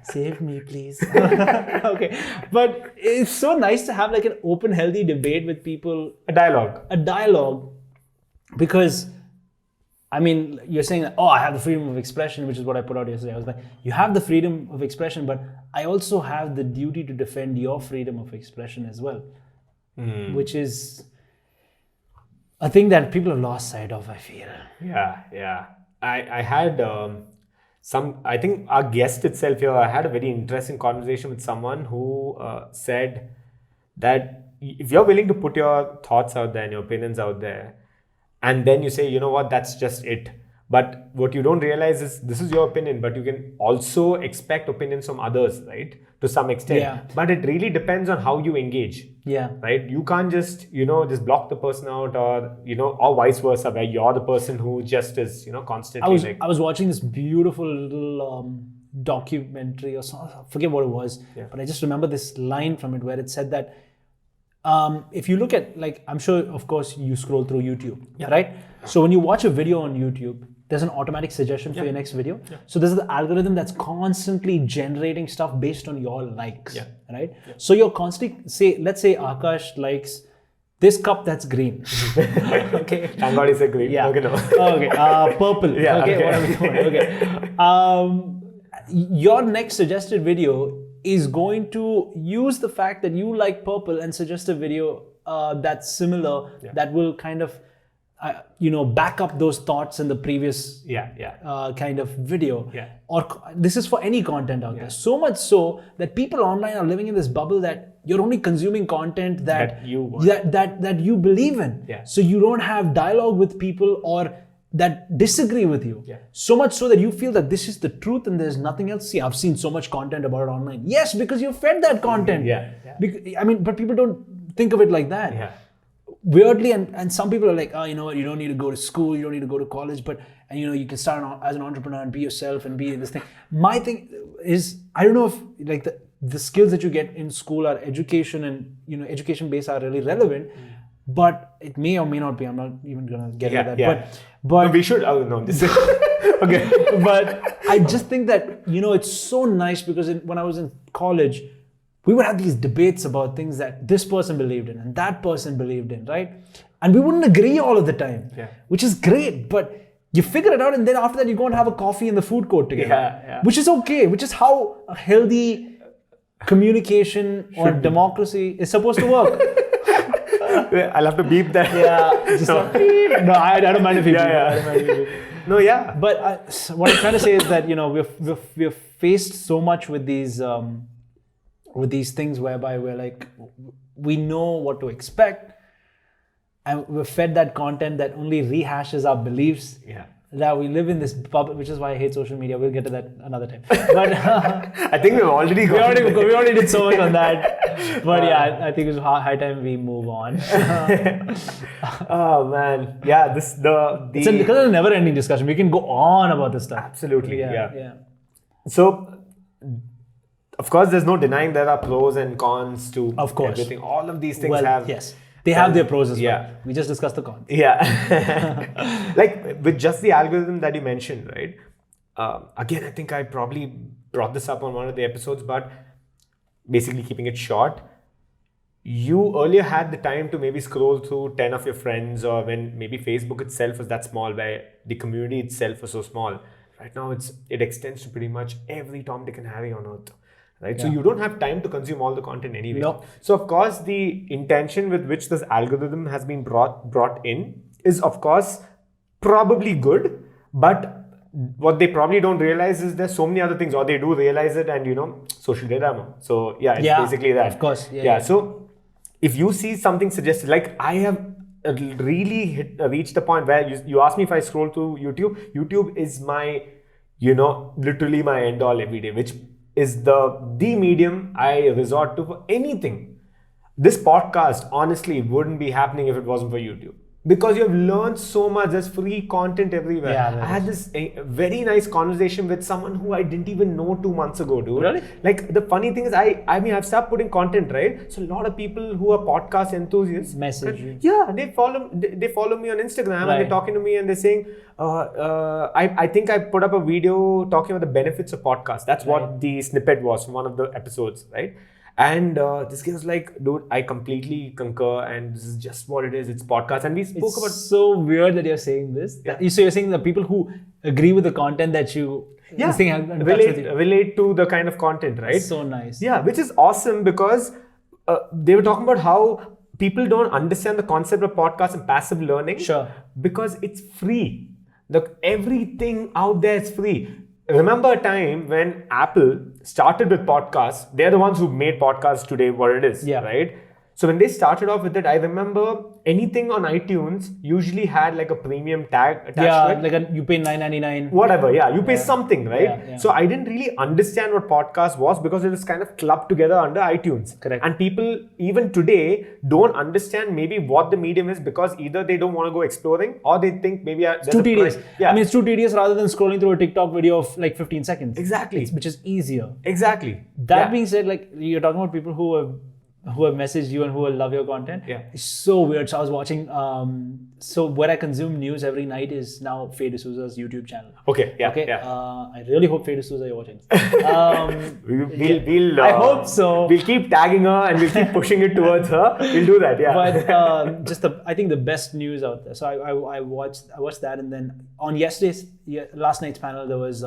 Save me, please. Okay. But it's so nice to have an open, healthy debate with people. A dialogue. Because, I mean, you're saying that, I have the freedom of expression, which is what I put out yesterday. I was like, you have the freedom of expression, but I also have the duty to defend your freedom of expression as well. Which is a thing that people have lost sight of, I feel. Yeah. I had I think our guest itself here, I had a very interesting conversation with someone who said that if you're willing to put your thoughts out there and your opinions out there, and then you say, you know what, that's just it. But what you don't realize is this is your opinion, but you can also expect opinions from others, right? To some extent. Yeah. But it really depends on how you engage. Yeah. Right? You can't just, just block the person out or, or vice versa, where you're the person who just is, constantly I was watching this beautiful little documentary or something, I forget what it was, but I just remember this line from it where it said that if you look at, I'm sure, of course, you scroll through YouTube, right? So when you watch a video on YouTube, there's an automatic suggestion for your next video. So this is the algorithm that's constantly generating stuff based on your likes, right? So you're constantly, let's say Akash likes this cup that's green. Okay. Thank God it's a green. Yeah. Okay, no. Okay. Purple. Yeah. Okay. Okay. Your next suggested video is going to use the fact that you like purple and suggest a video that's similar that will kind of back up those thoughts in the previous kind of video. Or this is for any content out there. So much so that people online are living in this bubble that you're only consuming content that you believe in. So you don't have dialogue with people or that disagree with you. So much so that you feel that this is the truth and there's nothing else. See, I've seen so much content about it online. Yes, because you fed that content. But people don't think of it like that. Weirdly, and some people are like, you know what, you don't need to go to school, you don't need to go to college, and you can start as an entrepreneur and be yourself and be this thing. My thing is, I don't know if like the skills that you get in school are education and education based are really relevant, but it may or may not be. I'm not even gonna get into that. But no, we should. Oh no, this is okay. But I just think that it's so nice because when I was in college, we would have these debates about things that this person believed in and that person believed in, right? And we wouldn't agree all of the time, which is great. But you figure it out, and then after that, you go and have a coffee in the food court together, which is okay, which is how a healthy communication or democracy is supposed to work. I'll have to beep that. No, I don't mind if you beep. No, But what I'm trying to say is that we've faced so much with these things whereby we're like, we know what to expect, and we're fed that content that only rehashes our beliefs. That we live in this bubble, which is why I hate social media. We'll get to that another time. But I think we already did so much on that. But I think it's high time we move on. Oh man, because it's a never-ending discussion. We can go on about this stuff. Absolutely, So, of course, there's no denying there are pros and cons to everything. All of these things have. Yes. They have their pros as well. We just discussed the cons. Like with just the algorithm that you mentioned, right? Again, I think I probably brought this up on one of the episodes, but basically keeping it short. You earlier had the time to maybe scroll through 10 of your friends, or when maybe Facebook itself was that small, where the community itself was so small. Right now, it extends to pretty much every Tom, Dick and Harry on earth. Right? So you don't have time to consume all the content anyway. No. So of course, the intention with which this algorithm has been brought in is of course probably good, but what they probably don't realize is there's so many other things, or they do realize it, and social data. So it's basically that. Of course. So if you see something suggested, like I have really reached the point where you ask me if I scroll through YouTube. YouTube is my, literally my end all every day, which is the medium I resort to for anything. This podcast honestly wouldn't be happening if it wasn't for YouTube. Because you have learned so much. There's free content everywhere. I had this very nice conversation with someone who I didn't even know 2 months ago, dude. Really? Like the funny thing is, I've started putting content, right? So a lot of people who are podcast enthusiasts message you. Yeah, they follow me on Instagram, and they're talking to me and they're saying, I think I put up a video talking about the benefits of podcasts. That's what the snippet was from one of the episodes, right? And this guy was like, dude, I completely concur, and this is just what it is. It's podcast. And we spoke about... It's so weird that you're saying this. So you're saying the people who agree with the content that you... relate to the kind of content, right? It's so nice. Yeah, which is awesome because they were talking about how people don't understand the concept of podcast and passive learning. Sure. Because it's free. Everything out there is free. Remember a time when Apple started with podcasts. They're the ones who made podcasts today what it is, right? So when they started off with it, I remember anything on iTunes usually had like a premium tag attached to it. Like you pay $9.99. Whatever, you pay something, right? So I didn't really understand what podcast was because it was kind of clubbed together under iTunes. Correct. And people even today don't understand maybe what the medium is because either they don't want to go exploring or they think maybe it's too tedious. It's too tedious rather than scrolling through a TikTok video of like 15 seconds. Exactly. Which is easier. Exactly. That being said, like you're talking about people who have messaged you and who will love your content. It's so weird. So I was watching, so where I consume news every night is now Faye D'Souza's YouTube channel. Okay. I really hope Faye D'Souza you're watching. We'll I hope so. We'll keep tagging her and we'll keep pushing it towards her. We'll do that, But I think the best news out there. So I watched that, and then on last night's panel there was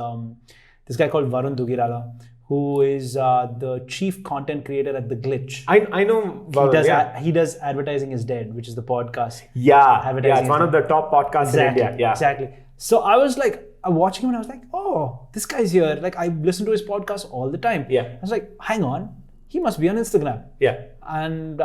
this guy called Varun Dugirala, who is the chief content creator at The Glitch. I know. Varun, He does Advertising is Dead, which is the podcast. Yeah, Advertising it's one of the top podcasts in India. Yeah, Exactly. So I was like, watching him and I was like, oh, this guy's here. Like, I listen to his podcast all the time. Yeah. I was like, hang on, he must be on Instagram. Yeah. And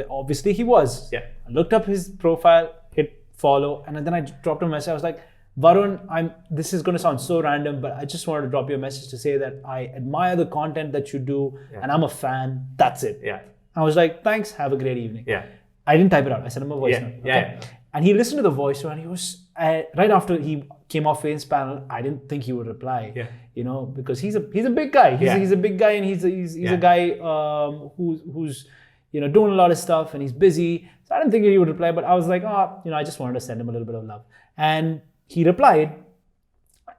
obviously he was. Yeah. I looked up his profile, hit follow, and then I dropped him a message. I was like, Varun, this is going to sound so random, but I just wanted to drop you a message to say that I admire the content that you do, and I'm a fan. That's it. Yeah. I was like, thanks, have a great evening. Yeah. I didn't type it out. I sent him a voice note. Yeah. And he listened to the voice note, and he was right after he came off Fane's panel. I didn't think he would reply. Yeah. You know, because he's a big guy. He's a big guy, and he's a guy who's doing a lot of stuff, and he's busy. So I didn't think he would reply, but I was like, I just wanted to send him a little bit of love. And he replied,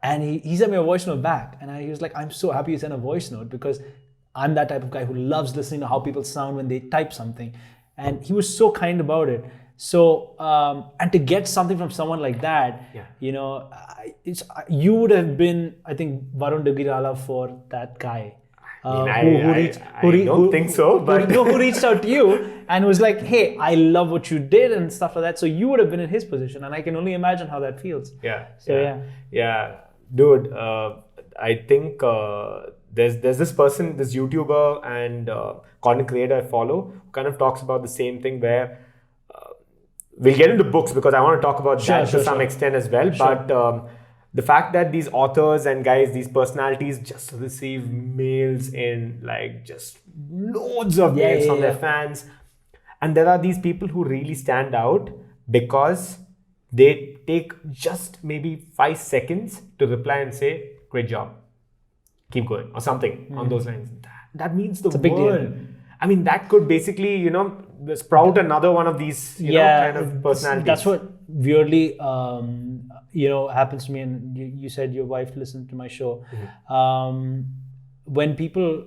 and he sent me a voice note back, and he was like, I'm so happy you sent a voice note because I'm that type of guy who loves listening to how people sound when they type something. And he was so kind about it. So, and to get something from someone like that, you would have been, I think, Varun Dugirala for that guy. I don't think so, but who reached out to you and was like, hey, I love what you did and stuff like that. So you would have been in his position, and I can only imagine how that feels. Yeah, dude. I think there's this person, this YouTuber and content creator I follow, who kind of talks about the same thing where we'll get into books because I want to talk about that to some extent as well. Sure. But the fact that these authors and guys, these personalities just receive mails in like just loads of mails from their fans. And there are these people who really stand out because they take just maybe 5 seconds to reply and say, great job, keep going, or something on those lines. That means the world. I mean, that could basically, sprout another one of these, kind of personalities. That's what weirdly, happens to me. And you said your wife listened to my show. Mm-hmm. When people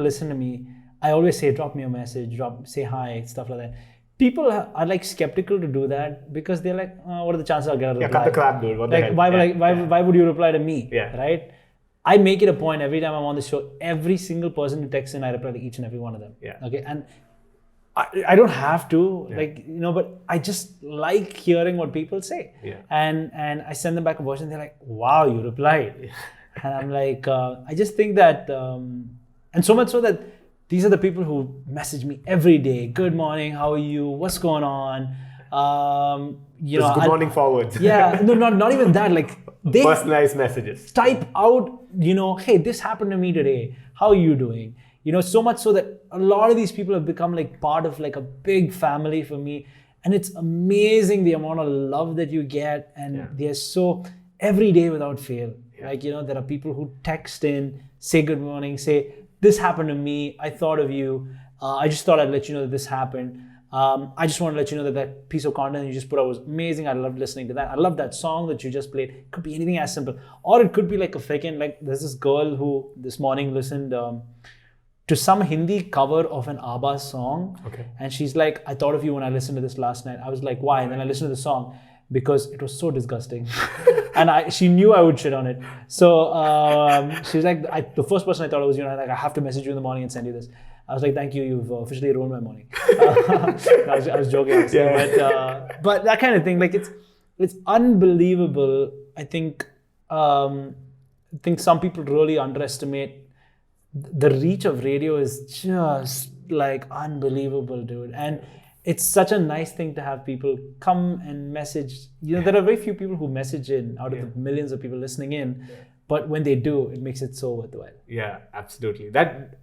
listen to me, I always say, drop me a message, say hi, stuff like that. People are like skeptical to do that because they're like, what are the chances I'll get a reply? Cut the crap, dude. What the hell? Why would you reply to me? Yeah. Right? I make it a point every time I'm on the show, every single person who texts in, I reply to each and every one of them. Yeah. Okay. And I don't have to, but I just like hearing what people say. Yeah. And I send them back a voice and they're like, wow, you replied. Yeah. And I'm like, I just think that, and so much so that these are the people who message me every day. Good morning, how are you? What's going on? Just good morning forwards. Yeah, no, not even that. Like they personalized messages. Type out, hey, this happened to me today. How are you doing? So much so that a lot of these people have become like part of like a big family for me. And it's amazing the amount of love that you get. And they're so every day without fail. Yeah. Like, there are people who text in, say good morning, say, this happened to me. I thought of you. I just thought I'd let you know that this happened. I just want to let you know that piece of content you just put out was amazing. I loved listening to that. I love that song that you just played. It could be anything as simple. Or it could be like a freaking, like there's this girl who this morning listened to some Hindi cover of an ABBA song. Okay. And she's like, I thought of you when I listened to this last night. I was like, why? And then I listened to the song because it was so disgusting. And she knew I would shit on it. So she was like, the first person I thought it was, like, I have to message you in the morning and send you this. I was like, thank you, you've officially ruined my morning. I was joking, but that kind of thing, like it's unbelievable. I think some people really underestimate the reach of radio is just like unbelievable, dude. And it's such a nice thing to have people come and message. There are very few people who message in out of the millions of people listening in. Yeah. But when they do, it makes it so worthwhile. Yeah, absolutely.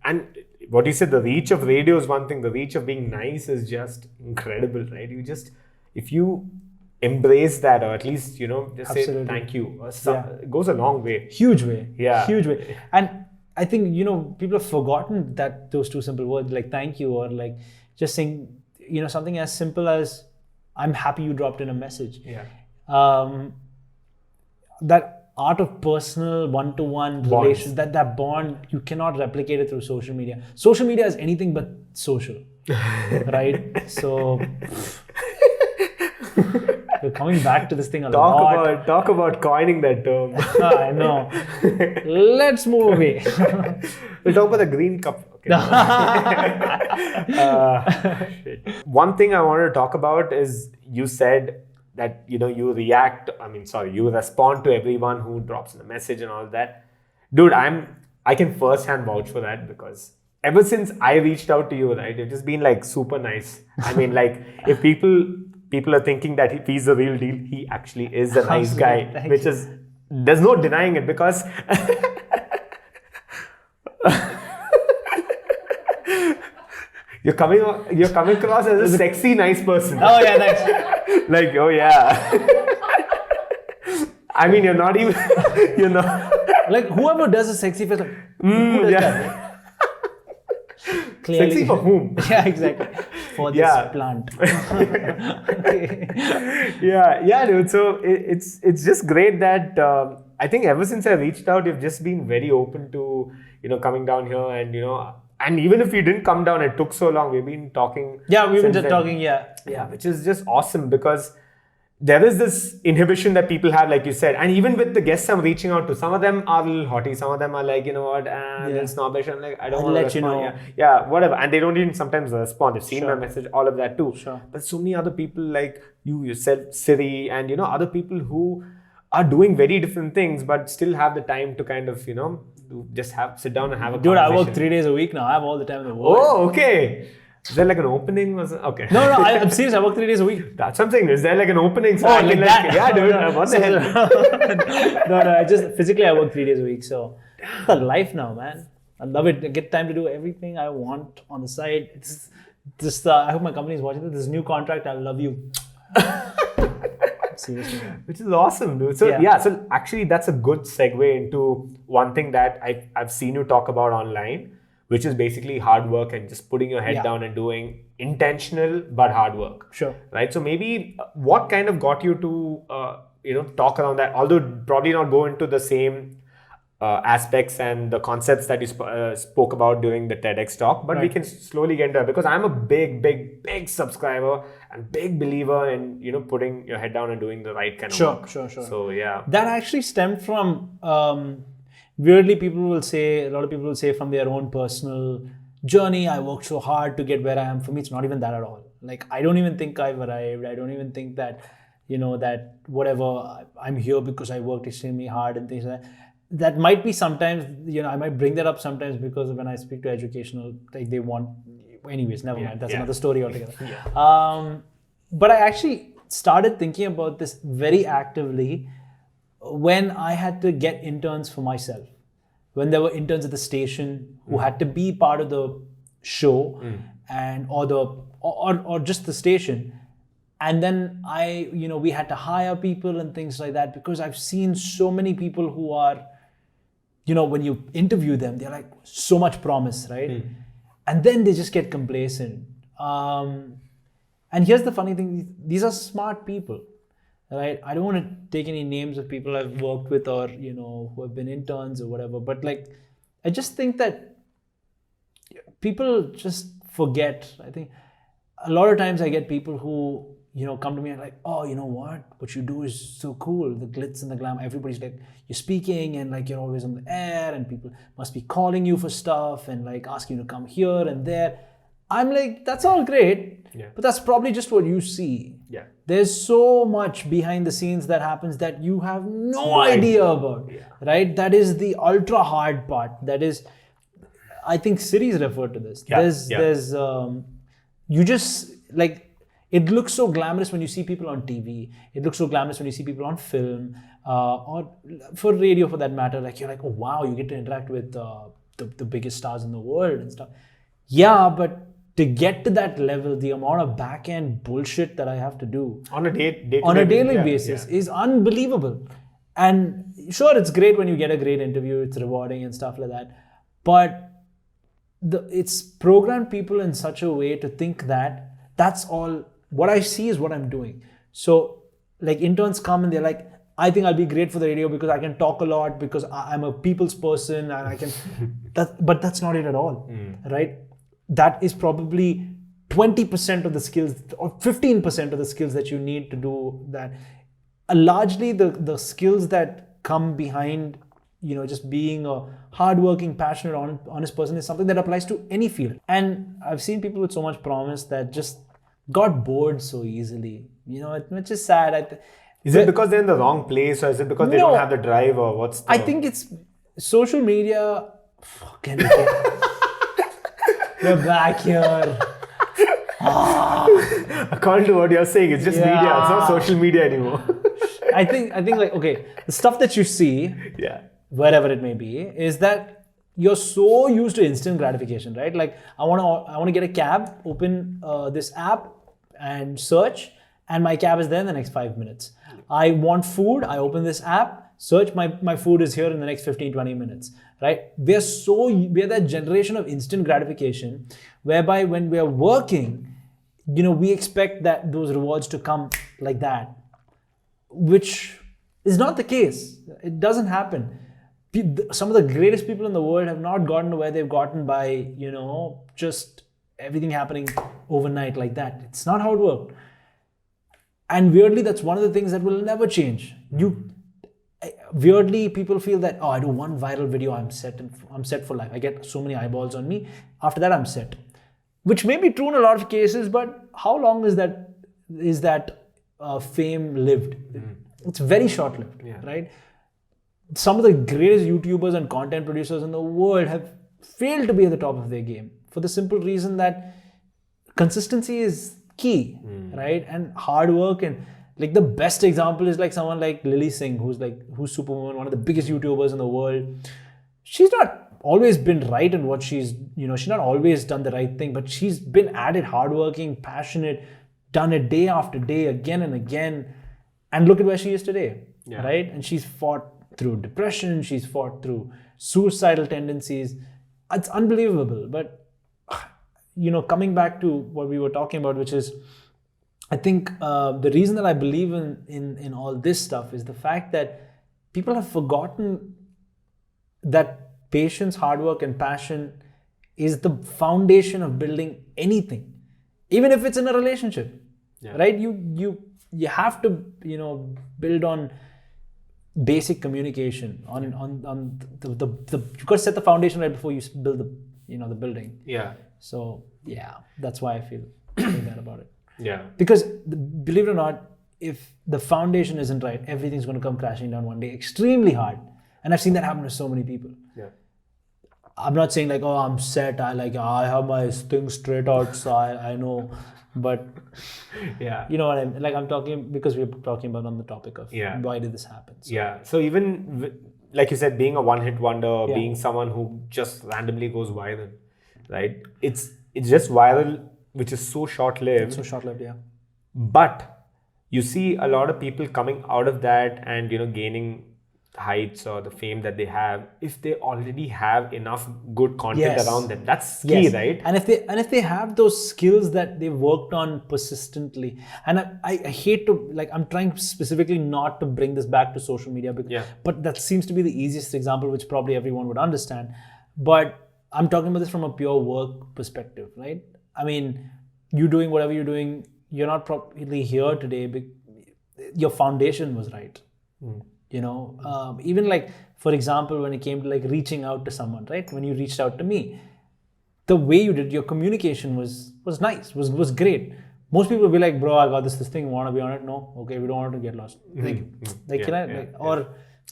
And what you said, the reach of radio is one thing. The reach of being nice is just incredible, right? If you embrace that, or at least, just say thank you. It goes a long way. Huge way. Yeah. Huge way. And I think, people have forgotten that those two simple words like thank you, or like just saying, something as simple as I'm happy you dropped in a message. Yeah. That art of personal one-to-one relation, that bond, you cannot replicate it through social media. Social media is anything but social, right? So We're coming back to this thing a lot. Talk about coining that term. I know. Let's move away. We'll talk about the green cup. Okay. One thing I wanted to talk about is you said that you respond to everyone who drops in a message and all that. Dude, I can first-hand vouch for that because ever since I reached out to you, right, you've just been like super nice. I mean, like if people are thinking that he's the real deal, he actually is a nice guy, there's no denying it because you're coming across as a sexy, nice person. Oh yeah, thanks. Like, oh yeah. I mean, you're not like whoever does a sexy face, like, who does that? Right? Clearly. Sexy for whom? Yeah, exactly. For this plant. Okay. Yeah, dude. So it's just great that I think ever since I reached out, you've just been very open to coming down here and even if you didn't come down, it took so long. We've been talking. Yeah, we've been just talking. Yeah, which is just awesome because there is this inhibition that people have, like you said, and even with the guests I'm reaching out to, some of them are a little haughty, some of them are like, they're snobbish. I'm like, I don't want to respond. Yeah, whatever. And they don't even sometimes respond. They've seen my message, all of that too. Sure. But so many other people like you yourself, Siri, and other people who are doing very different things, but still have the time to kind of, just sit down and have a conversation. Dude, I work 3 days a week now. I have all the time in the world. Oh, okay. Is there like an opening? Okay. No, I'm serious. I work 3 days a week. That's something. Is there like an opening? So like that? Yeah, dude. What the hell? No. I just physically I work 3 days a week. So it's a life now, man. I love it. I get time to do everything I want on the side. It's just I hope my company is watching this. This new contract. I love you. Seriously, man. Which is awesome, dude. So so actually that's a good segue into one thing that I've seen you talk about online, which is basically hard work and just putting your head down and doing intentional but hard work. Sure. Right. So maybe what kind of got you to talk around that? Although probably not go into the same aspects and the concepts that you spoke about during the TEDx talk, but we can slowly get into it because I'm a big subscriber and big believer in putting your head down and doing the right kind of work. Sure. So yeah, that actually stemmed from weirdly a lot of people will say from their own personal journey. I worked so hard to get where I am. For me, it's not even that at all. Like I don't even think I've arrived. I don't even think that that whatever I'm here because I worked extremely hard and things like that. That might be sometimes, I might bring that up sometimes because when I speak to educational, like they want, anyways, never mind. That's another story altogether. But I actually started thinking about this very actively when I had to get interns for myself. When there were interns at the station who had to be part of the show and or just the station. And then we had to hire people and things like that because I've seen so many people who are, when you interview them, they're like so much promise, right? And then they just get complacent. And here's the funny thing, these are smart people, right? I don't want to take any names of people I've worked with or, who have been interns or whatever, but like, I just think that people just forget. I think a lot of times I get people who, come to me and like, oh, you know what you do is so cool. The glitz and the glam. Everybody's like, you're speaking and like you're always on the air and people must be calling you for stuff and like asking you to come here and there. I'm like, that's all great, but that's probably just what you see. Yeah. There's so much behind the scenes that happens that you have no idea about, right? That is the ultra hard part. That is, I think Siri's referred to this. You just like, it looks so glamorous when you see people on TV. It looks so glamorous when you see people on film or for radio for that matter. Like you're like, oh wow, you get to interact with the biggest stars in the world and stuff. Yeah, but to get to that level, the amount of back-end bullshit that I have to do on a daily basis is unbelievable. And sure, it's great when you get a great interview, it's rewarding and stuff like that. But it's programmed people in such a way to think that that's all. What I see is what I'm doing. So like interns come and they're like, I think I'll be great for the radio because I can talk a lot because I'm a people's person and I can, but that's not it at all, right? That is probably 20% of the skills or 15% of the skills that you need to do that. Largely the skills that come behind, just being a hardworking, passionate, honest person is something that applies to any field. And I've seen people with so much promise that just got bored so easily. Which is sad. Is it because they're in the wrong place, or is it because they don't have the drive, or what's the... I think it's social media. Fucking we're back here. According to what you're saying, it's just media. It's not social media anymore. I think like, okay, the stuff that you see, wherever it may be, is that you're so used to instant gratification, right? Like I want to get a cab, open this app and search, and my cab is there in the next 5 minutes. I want food, I open this app, search, my food is here in the next 15-20 minutes, right? We're that generation of instant gratification, whereby when we're working, we expect that those rewards to come like that, which is not the case. It doesn't happen. Some of the greatest people in the world have not gotten to where they've gotten by, just everything happening overnight like that. It's not how it worked. And weirdly, that's one of the things that will never change. Weirdly, people feel that, I do one viral video, I'm set for life. I get so many eyeballs on me. After that, I'm set. Which may be true in a lot of cases, but how long is that fame lived? It's very short-lived, right? Some of the greatest YouTubers and content producers in the world have failed to be at the top of their game for the simple reason that consistency is key, right? And hard work. And like the best example is like someone like Lily Singh, who's Superwoman, one of the biggest YouTubers in the world. She's not always been right in what she's not always done the right thing, but she's been at it, hardworking, passionate, done it day after day, again and again. And look at where she is today, right? And she's fought through depression, she's fought through suicidal tendencies. It's unbelievable. But, coming back to what we were talking about, which is, I think the reason that I believe in all this stuff is the fact that people have forgotten that patience, hard work, and passion is the foundation of building anything, even if it's in a relationship, right? You have to, build on basic communication, on the you've got to set the foundation right before you build the building. So that's why I feel bad about it. Because believe it or not, if the foundation isn't right, everything's going to come crashing down one day extremely hard. And I've seen that happen to so many people. I'm not saying like, I'm set, I have my things straight out, so I know. But you know what I mean? Like I'm talking because we're talking about on the topic of why did this happen? So even like you said, being a one-hit wonder, being someone who just randomly goes viral, right? It's just viral, which is so short-lived. So short-lived, But you see a lot of people coming out of that and gaining heights or the fame that they have if they already have enough good content around them. That's key, right? And if they have those skills that they worked on persistently, and I hate to, like, I'm trying specifically not to bring this back to social media, but that seems to be the easiest example, which probably everyone would understand. But I'm talking about this from a pure work perspective, right? I mean, you doing whatever you're doing, you're not probably here today because your foundation was right. Even like, for example, when it came to like reaching out to someone, right? When you reached out to me, the way you did your communication was nice, was great. Most people will be like, bro, I got this thing, want to be on it? No, okay, we don't want to get lost.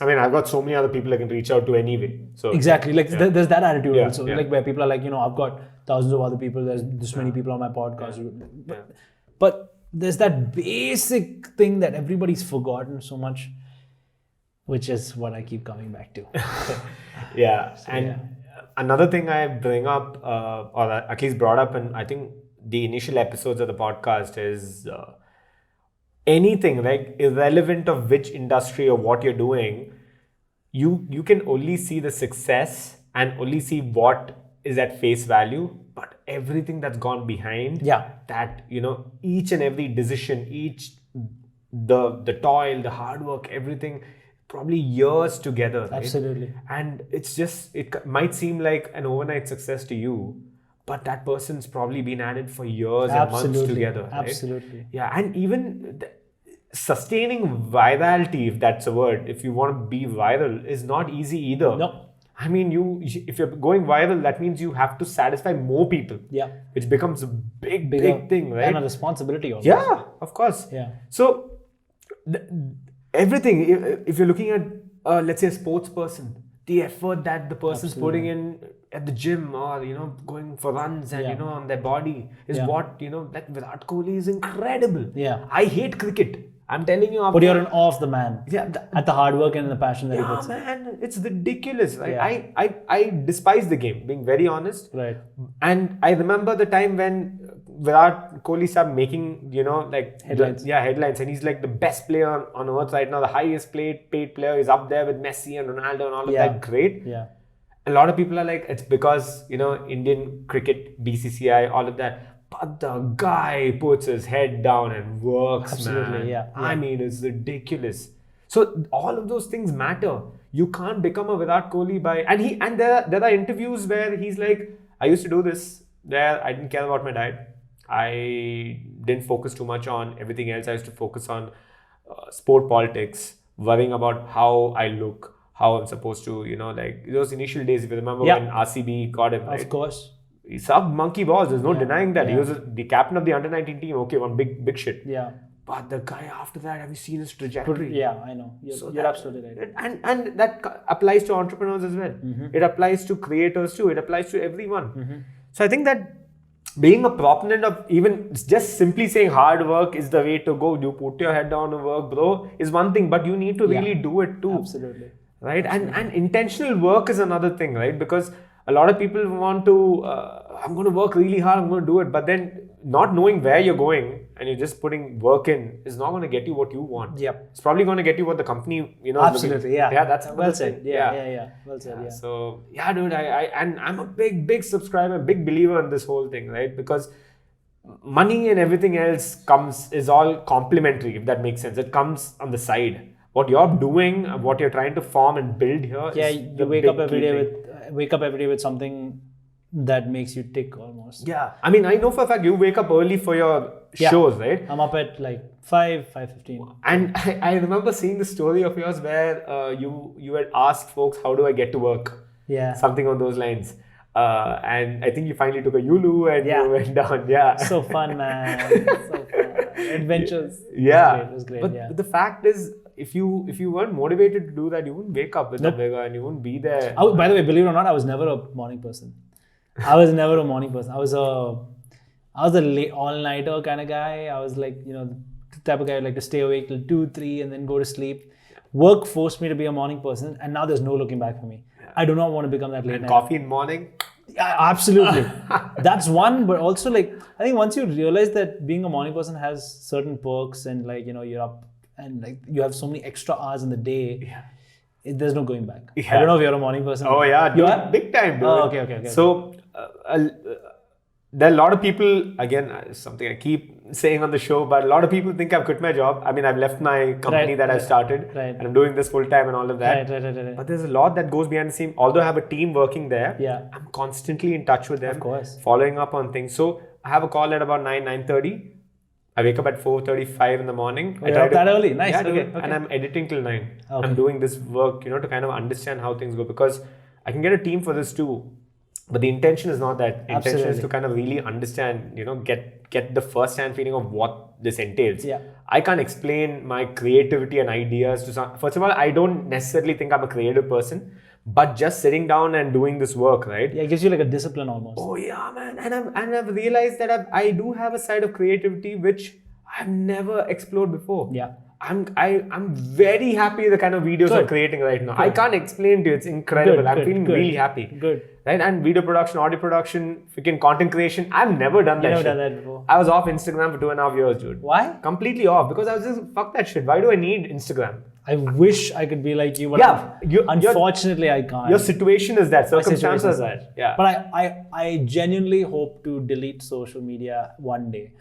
I mean, I've got so many other people I can reach out to anyway. So exactly, like there's that attitude also, like where people are like, I've got thousands of other people, there's this many people on my podcast. But there's that basic thing that everybody's forgotten so much, which is what I keep coming back to. Another thing I bring up, or at least brought up in, I think, the initial episodes of the podcast is anything, like irrelevant of which industry or what you're doing, you can only see the success and only see what is at face value, but everything that's gone behind that, each and every decision, the toil, the hard work, everything, probably years together, right? Absolutely. And it's just, it might seem like an overnight success to you, but that person's probably been at it for years and months together. Right? Absolutely. Yeah, and even sustaining virality, if that's a word, if you want to be viral, is not easy either. No. I mean, if you're going viral, that means you have to satisfy more people. Yeah. Which becomes a big thing, right? And a responsibility also. Yeah, of course. Yeah. So, everything, if you're looking at, let's say, a sports person, the effort that the person's putting in at the gym or, going for runs and, on their body is what, like Virat Kohli is incredible. Yeah. I hate cricket. I'm telling you. But you're an awe of the man. Yeah. At the hard work and the passion that he puts in. Man, it's ridiculous, right? Yeah. I despise the game, being very honest. Right. And I remember the time when Virat Kohli started making, headlines. Headlines. And he's like the best player on earth right now. The highest paid player is up there with Messi and Ronaldo and all of that. Great. Yeah. A lot of people are like, it's because, Indian cricket, BCCI, all of that. But the guy puts his head down and works, Absolutely, man. yeah. I mean, it's ridiculous. So all of those things matter. You can't become a Virat Kohli and there are interviews where he's like, I used to do this, I didn't care about my diet. I didn't focus too much on everything else. I used to focus on sport politics, worrying about how I look, how I'm supposed to, those initial days, if you remember when RCB got him, right? Of course. He sucked monkey balls. There's no denying that. He was the captain of the under-19 team. Okay, one big shit. Yeah. But the guy after that, have you seen his trajectory? Yeah, I know. You're absolutely right. And that applies to entrepreneurs as well. It applies to creators too. It applies to everyone. So I think that being a proponent of even just simply saying hard work is the way to go. You put your head down to work, bro, is one thing. But you need to really do it too. Absolutely. Right? And intentional work is another thing, right? Because a lot of people want to, I'm going to work really hard, I'm going to do it. But then not knowing where you're going and you're just putting work in is not going to get you what you want. Yep. It's probably going to get you what the company, Absolutely, yeah. Yeah, that's well said. Yeah. Well said, yeah. So, yeah, dude, and I'm a big subscriber, big believer in this whole thing, right? Because money and everything else is all complementary, if that makes sense. It comes on the side. What you're doing, what you're trying to form and build here. Yeah, you wake up every day with something that makes you tick almost. Yeah, I mean, I know for a fact you wake up early for your shows, right? I'm up at like 5:15. And I remember seeing the story of yours where you had asked folks, how do I get to work? Yeah. Something on those lines. And I think you finally took a Yulu and you went down. Yeah. So fun, man. So fun. Adventures. Yeah. It was great. But the fact is, if you weren't motivated to do that, you wouldn't wake up with Omega and you wouldn't be there. By the way, believe it or not, I was never a morning person. I was a late all-nighter kind of guy. I was like, the type of guy who like to stay awake till 2, 3 and then go to sleep. Work forced me to be a morning person and now there's no looking back for me. I do not want to become that late night. Coffee in the morning? Yeah, absolutely. That's one, but also like, I think once you realize that being a morning person has certain perks and like, you're up and like you have so many extra hours in the day, there's no going back. I don't know if you're a morning person. Oh yeah, you are? Big time, dude. Oh, okay. So there are a lot of people, again, something I keep saying on the show, but a lot of people think I've quit my job. I mean, I've left my company that I started and I'm doing this full time and all of that. Right. But there's a lot that goes behind the scene. Although I have a team working there, I'm constantly in touch with them, of course, following up on things. So I have a call at about 9:30. I wake up at 4:35 in the morning. You're up that early? Nice. Yeah, okay. And I'm editing till 9. Okay. I'm doing this work, to kind of understand how things go, because I can get a team for this too. But the intention is not that. Intention is to kind of really understand, get the first-hand feeling of what this entails. Yeah. I can't explain my creativity and ideas to some. First of all, I don't necessarily think I'm a creative person, but just sitting down and doing this work, right? Yeah, it gives you like a discipline almost. Oh yeah, man. And I've realized that I do have a side of creativity which I've never explored before. Yeah. I'm very happy with the kind of videos I'm creating right now. I can't explain to you. It's incredible. I'm feeling really happy. Good. Right? And video production, audio production, freaking content creation. I've never done that shit. Never done that before. I was off Instagram for 2.5 years, dude. Why? Completely off, because I was just, fuck that shit. Why do I need Instagram? I wish I could be like you, but unfortunately I can't. Your situation is that, circumstances is that. Yeah. But I genuinely hope to delete social media one day.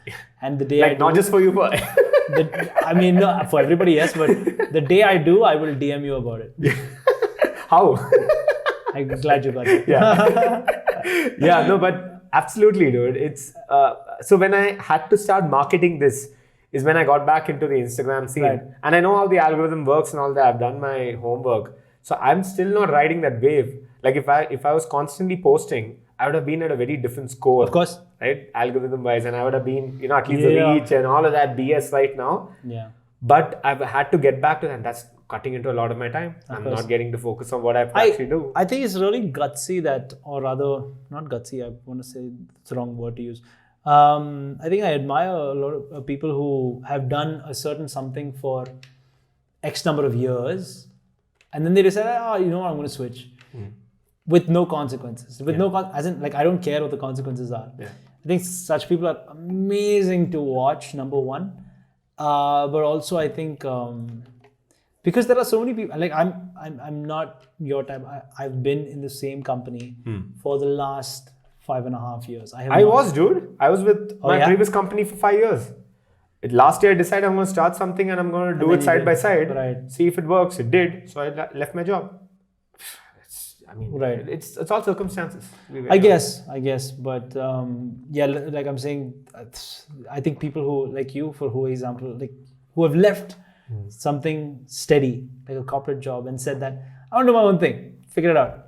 And the day like not just for you, but I mean, no, for everybody, yes, but the day I do, I will DM you about it. How? I'm glad you got it. Yeah. Yeah, no, but Absolutely, dude. It's so when I had to start marketing this is when I got back into the Instagram scene, Right. and I know how the algorithm works and all that. I've done my homework, so I'm still not riding that wave. Like if I was constantly posting, I would have been at a very different score. Of course. Right, algorithm wise, and I would have been, at least Yeah. the reach and all of that BS right now. Yeah. But I've had to get back to that. That's cutting into a lot of my time. I'm course. not getting to focus on what I have to actually do. I think it's really gutsy that, or rather, not gutsy, I want to say it's the wrong word to use. I think I admire a lot of people who have done a certain something for X number of years, and then they decide, I'm going to switch with no consequences. With as in, like, I don't care what the consequences are. Yeah. I think such people are amazing to watch, number one. But also, I think because there are so many people, like I'm not your type. I've been in the same company for the last 5.5 years. I was, dude. I was with my previous company for 5 years. Last year, I decided I'm going to start something and I'm going to do it side by side. Right. See if it works. It did. So I left my job. Right. It's all circumstances. I guess, but like I'm saying, I think people who like you, for example, like who have left something steady, like a corporate job, and said that I want to do my own thing, figure it out.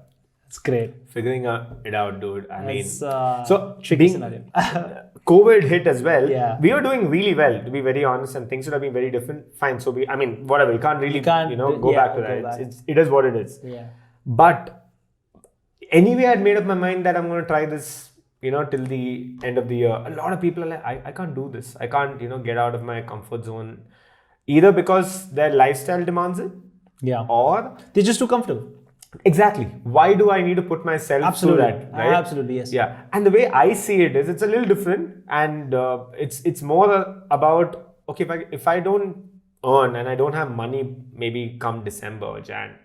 It's great. Figuring it out, dude. I mean, so tricky scenario. COVID hit as well. Yeah. We were doing really well, to be very honest, and things would have been very different. Fine. So whatever. You can't really, go back to that. It is what it is. Yeah. But anyway, I'd made up my mind that I'm going to try this, till the end of the year. A lot of people are like, I can't do this. I can't, get out of my comfort zone. Either because their lifestyle demands it. Yeah. Or they're just too comfortable. Exactly. Why do I need to put myself through that? Right? Absolutely, yes. Yeah. And the way I see it is, it's a little different, and it's more about, okay, if I don't earn and I don't have money, maybe come December or Jan,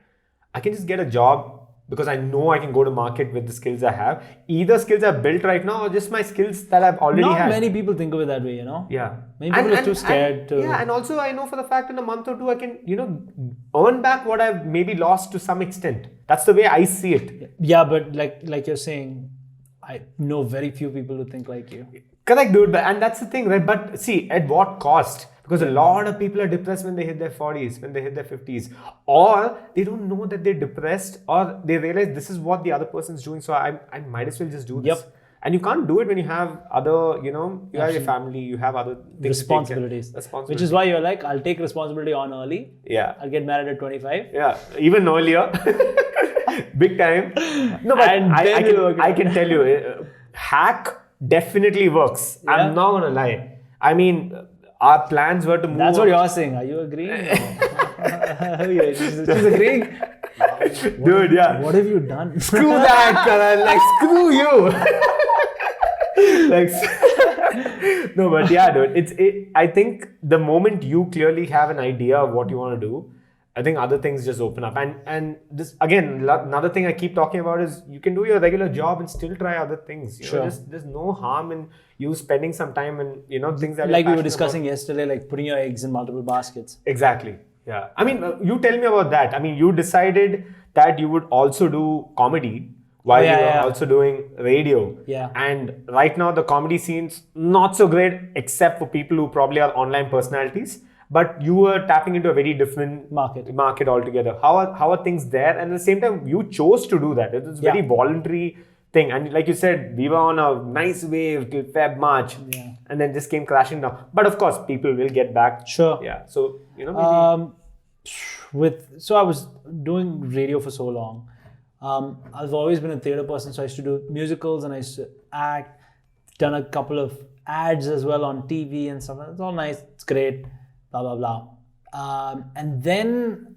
I can just get a job because I know I can go to market with the skills I have. Either skills I've built right now or just my skills that I've already had. Not many people think of it that way, Yeah. Many people are too scared to... Yeah, and also I know for the fact in a month or two I can, earn back what I've maybe lost to some extent. That's the way I see it. Yeah, but like you're saying, I know very few people who think like you. Correct, dude. And that's the thing, right? But see, at what cost? Because a lot of people are depressed when they hit their 40s, when they hit their 50s. Or they don't know that they're depressed, or they realize this is what the other person's doing, so I might as well just do this. Yep. And you can't do it when you have other, you have your family, you have other things responsibilities. Which is why you're like, I'll take responsibility on early. Yeah. I'll get married at 25. Yeah, even earlier. Big time. No, but I can tell you, hack definitely works. Yeah. I'm not going to lie. I mean, our plans were to move. That's what you're saying. Are you agreeing? She's agreeing. Dude, yeah. What have you done? Screw that, Karan. Like, screw you. No, but yeah, dude. I think the moment you clearly have an idea of what you want to do, I think other things just open up. And this, again, another thing I keep talking about is you can do your regular job and still try other things. Sure. There's no harm in you spending some time in, things that like we were discussing yesterday, like putting your eggs in multiple baskets. Exactly. Yeah. I mean, you tell me about that. I mean, you decided that you would also do comedy while you were also doing radio. Yeah. And right now the comedy scene's not so great except for people who probably are online personalities. But you were tapping into a very different market altogether. How are things there? And at the same time, you chose to do that. It was a very voluntary thing. And like you said, we were on a nice wave till Feb, March. Yeah. And then just came crashing down. But of course, people will get back. Sure. Yeah. So, maybe... So I was doing radio for so long. I've always been a theatre person. So I used to do musicals and I used to act. Done a couple of ads as well on TV and stuff. It's all nice. It's great. Blah, blah, blah. And then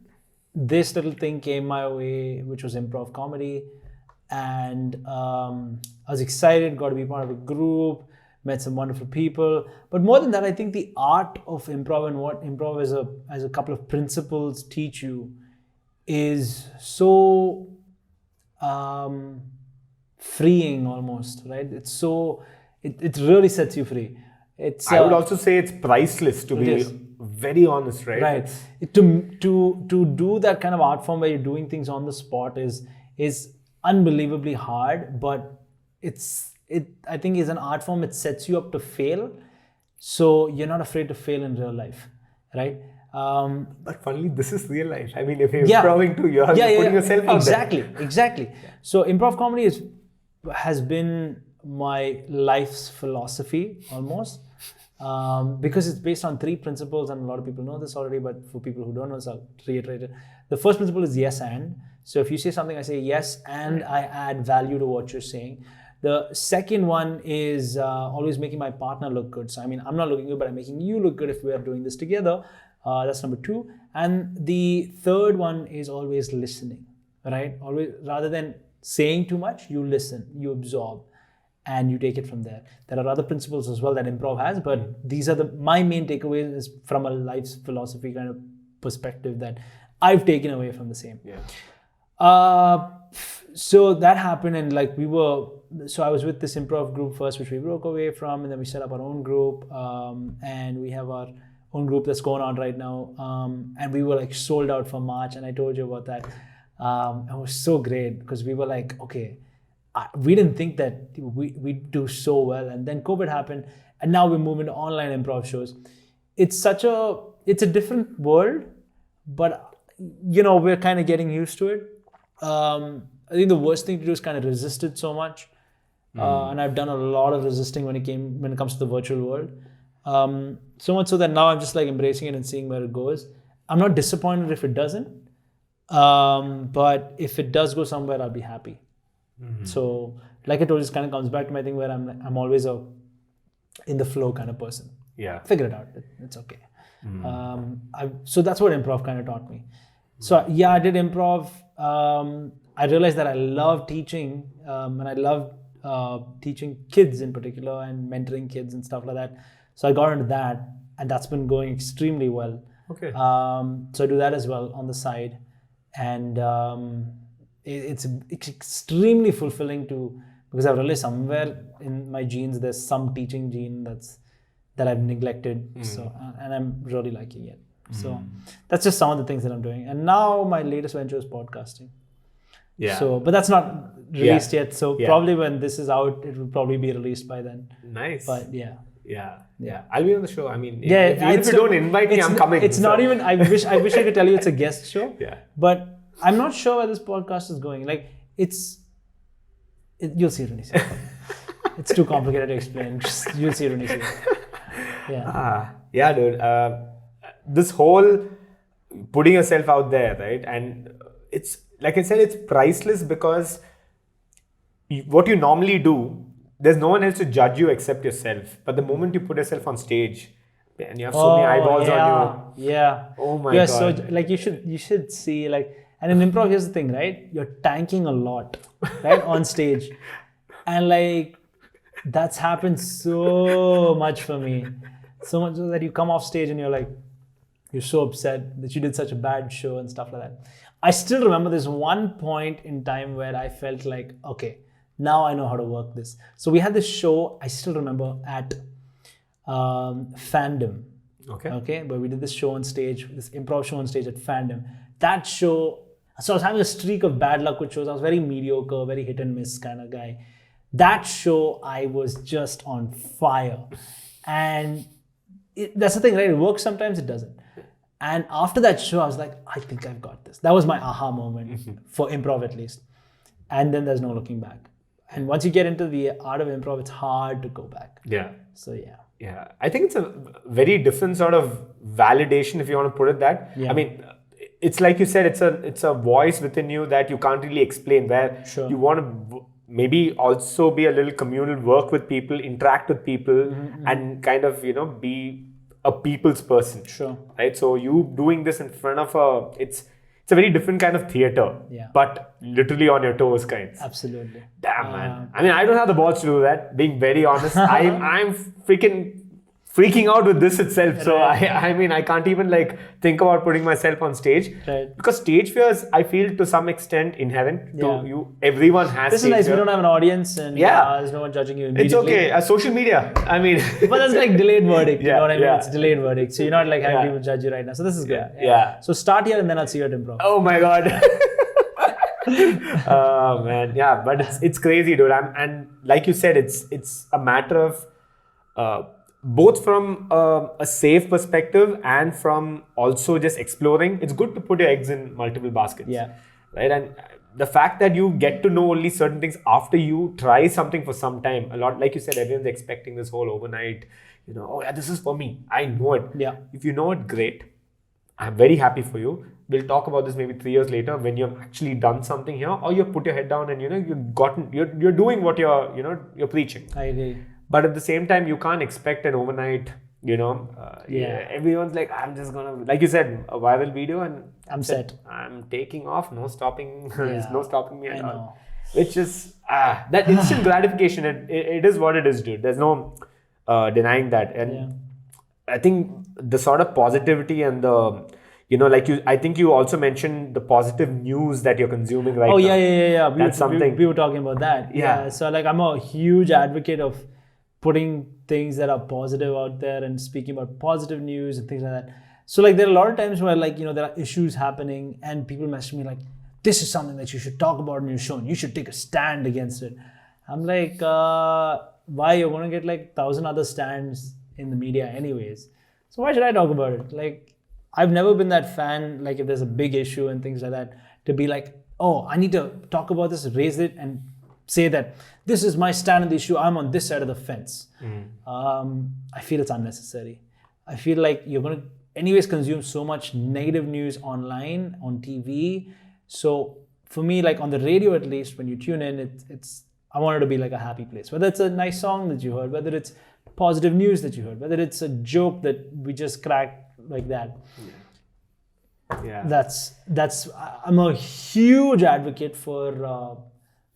this little thing came my way, which was improv comedy. And I was excited, got to be part of a group, met some wonderful people. But more than that, I think the art of improv and what improv as a couple of principles teach you is so freeing almost, right? It's so, it really sets you free. I would also say it's priceless, to be very honest, right? Right. To do that kind of art form where you're doing things on the spot is unbelievably hard, but it's I think is an art form. It sets you up to fail, so you're not afraid to fail in real life, right? But funnily, this is real life. I mean, if you're improving too, you're putting yourself out there. Exactly. So improv comedy has been my life's philosophy almost, because it's based on 3 principles, and a lot of people know this already, but for people who don't know, so I'll reiterate it. The first principle is yes and. So if you say something, I say yes and I add value to what you're saying. The second one is always making my partner look good. So I mean, I'm not looking good, but I'm making you look good if we are doing this together. That's number 2. And the third one is always listening, right? Always, rather than saying too much, you listen, you absorb, and you take it from there. There are other principles as well that improv has, but these are my main takeaways is from a life's philosophy kind of perspective that I've taken away from the same. So that happened, and like I was with this improv group first, which we broke away from, and then we set up our own group, and we have our own group that's going on right now, and we were like sold out for March, and I told you about that. It was so great because we were like, okay, we didn't think that we'd do so well, and then COVID happened, and now we're moving to online improv shows. It's a different world, but we're kind of getting used to it. I think the worst thing to do is kind of resist it so much, and I've done a lot of resisting when it comes to the virtual world. So much so that now I'm just like embracing it and seeing where it goes. I'm not disappointed if it doesn't, but if it does go somewhere, I'll be happy. So, like I told you, it kind of comes back to my thing where I'm always in the flow kind of person. Yeah, figure it out. It's okay. So that's what improv kind of taught me. So yeah, I did improv. I realized that I love teaching, and I love teaching kids in particular and mentoring kids and stuff like that. So I got into that, and that's been going extremely well. Okay. So I do that as well on the side, and it's extremely fulfilling because I've realized somewhere in my genes there's some teaching gene that I've neglected. So and I'm really liking it. So that's just some of the things that I'm doing. And now my latest venture is podcasting. Yeah. So, but that's not released yet. So probably when this is out, it will probably be released by then. Nice. But yeah. I'll be on the show. I mean, even if you don't invite me, I'm coming. It's not even. I wish I could tell you it's a guest show. Yeah. But I'm not sure where this podcast is going. Like you'll see it when you see it. It's too complicated to explain. You'll see it when you see it. Yeah, dude. This whole putting yourself out there, right? And it's like I said, it's priceless because what you normally do, there's no one else to judge you except yourself. But the moment you put yourself on stage and you have so many eyeballs on you. Yeah. Oh my God. So like you should see like, and in improv, here's the thing, right? You're tanking a lot, right? On stage. And like, that's happened so much for me. So much so that you come off stage and you're so upset that you did such a bad show and stuff like that. I still remember this one point in time where I felt like, okay, now I know how to work this. So we had this show, I still remember, at Fandom. Okay. But we did this show on stage, this improv show on stage at Fandom. That show, so I was having a streak of bad luck with shows. I was very mediocre, very hit and miss kind of guy. That show, I was just on fire. And that's the thing, right? It works sometimes, it doesn't. And after that show, I was like, I think I've got this. That was my aha moment for improv at least. And then there's no looking back. And once you get into the art of improv, it's hard to go back. Yeah. So yeah. Yeah. I think it's a very different sort of validation, if you want to put it that. Yeah. I mean, it's like you said, it's a voice within you that you can't really explain, where you want to maybe also be a little communal, work with people, interact with people, and kind of, be a people's person. Sure. Right? So you doing this in front of it's a very different kind of theater, but literally on your toes kinds. Absolutely. Damn, man. I mean, I don't have the balls to do that, being very honest. I'm freaking out with this itself. So I mean, I can't even think about putting myself on stage. Right. Because stage fears, I feel to some extent inherent to you. Everyone has this stage is nice. fear. We don't have an audience and there's no one judging you immediately. It's okay. Social media, I mean. But that's like delayed verdict. You know what I mean? Yeah. It's delayed verdict. So you're not like having people judge you right now. So this is good. Yeah. So start here and then I'll see you at improv. Oh my God. Man, yeah, but it's crazy, dude. And like you said, it's a matter of both from a safe perspective and from also just exploring. It's good to put your eggs in multiple baskets. Yeah. Right. And the fact that you get to know only certain things after you try something for some time, a lot, like you said, everyone's expecting this whole overnight, oh yeah, this is for me. I know it. Yeah. If you know it, great. I'm very happy for you. We'll talk about this maybe 3 years later when you've actually done something here, or you put your head down and you're doing what you're preaching. I agree. But at the same time, you can't expect an overnight. Everyone's like, I'm just gonna, like you said, a viral video and I'm set. I'm taking off. No stopping. Yeah. There's no stopping me at I all. know. Which is that instant gratification. It is what it is, dude. There's no denying that. And I think the sort of positivity and the I think you also mentioned the positive news that you're consuming right now. Yeah. That's something. We were talking about that. Yeah. So like I'm a huge advocate of putting things that are positive out there and speaking about positive news and things like that. So like there are a lot of times where there are issues happening and people message me like, this is something that you should talk about in your show and you should take a stand against it. I'm like, why? You're going to get like 1,000 other stands in the media anyways. So why should I talk about it? Like, I've never been that fan, like if there's a big issue and things like that, to be like, oh, I need to talk about this, raise it and say that this is my stand on the issue. I'm on this side of the fence. I feel it's unnecessary. I feel like you're going to anyways consume so much negative news online, on TV. So for me, like on the radio at least, when you tune in, I want it to be like a happy place. Whether it's a nice song that you heard, whether it's positive news that you heard, whether it's a joke that we just cracked like that. Yeah. That's I'm a huge advocate for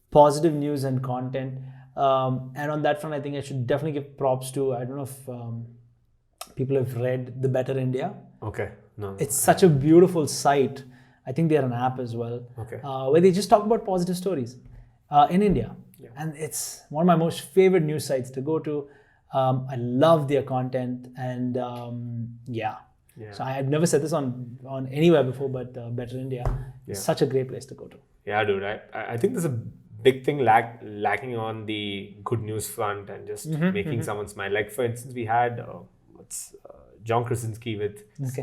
positive news and content. And on that front, I think I should definitely give props to, I don't know if people have read The Better India. Okay. No. It's such a beautiful site. I think they're an app as well. Okay. Where they just talk about positive stories in India. Yeah. And it's one of my most favorite news sites to go to. I love their content and So I had never said this on anywhere before, but Better India is such a great place to go to. Yeah, dude. I think there's a big thing lacking on the good news front and just making someone smile. Like for instance, we had John Krasinski with what's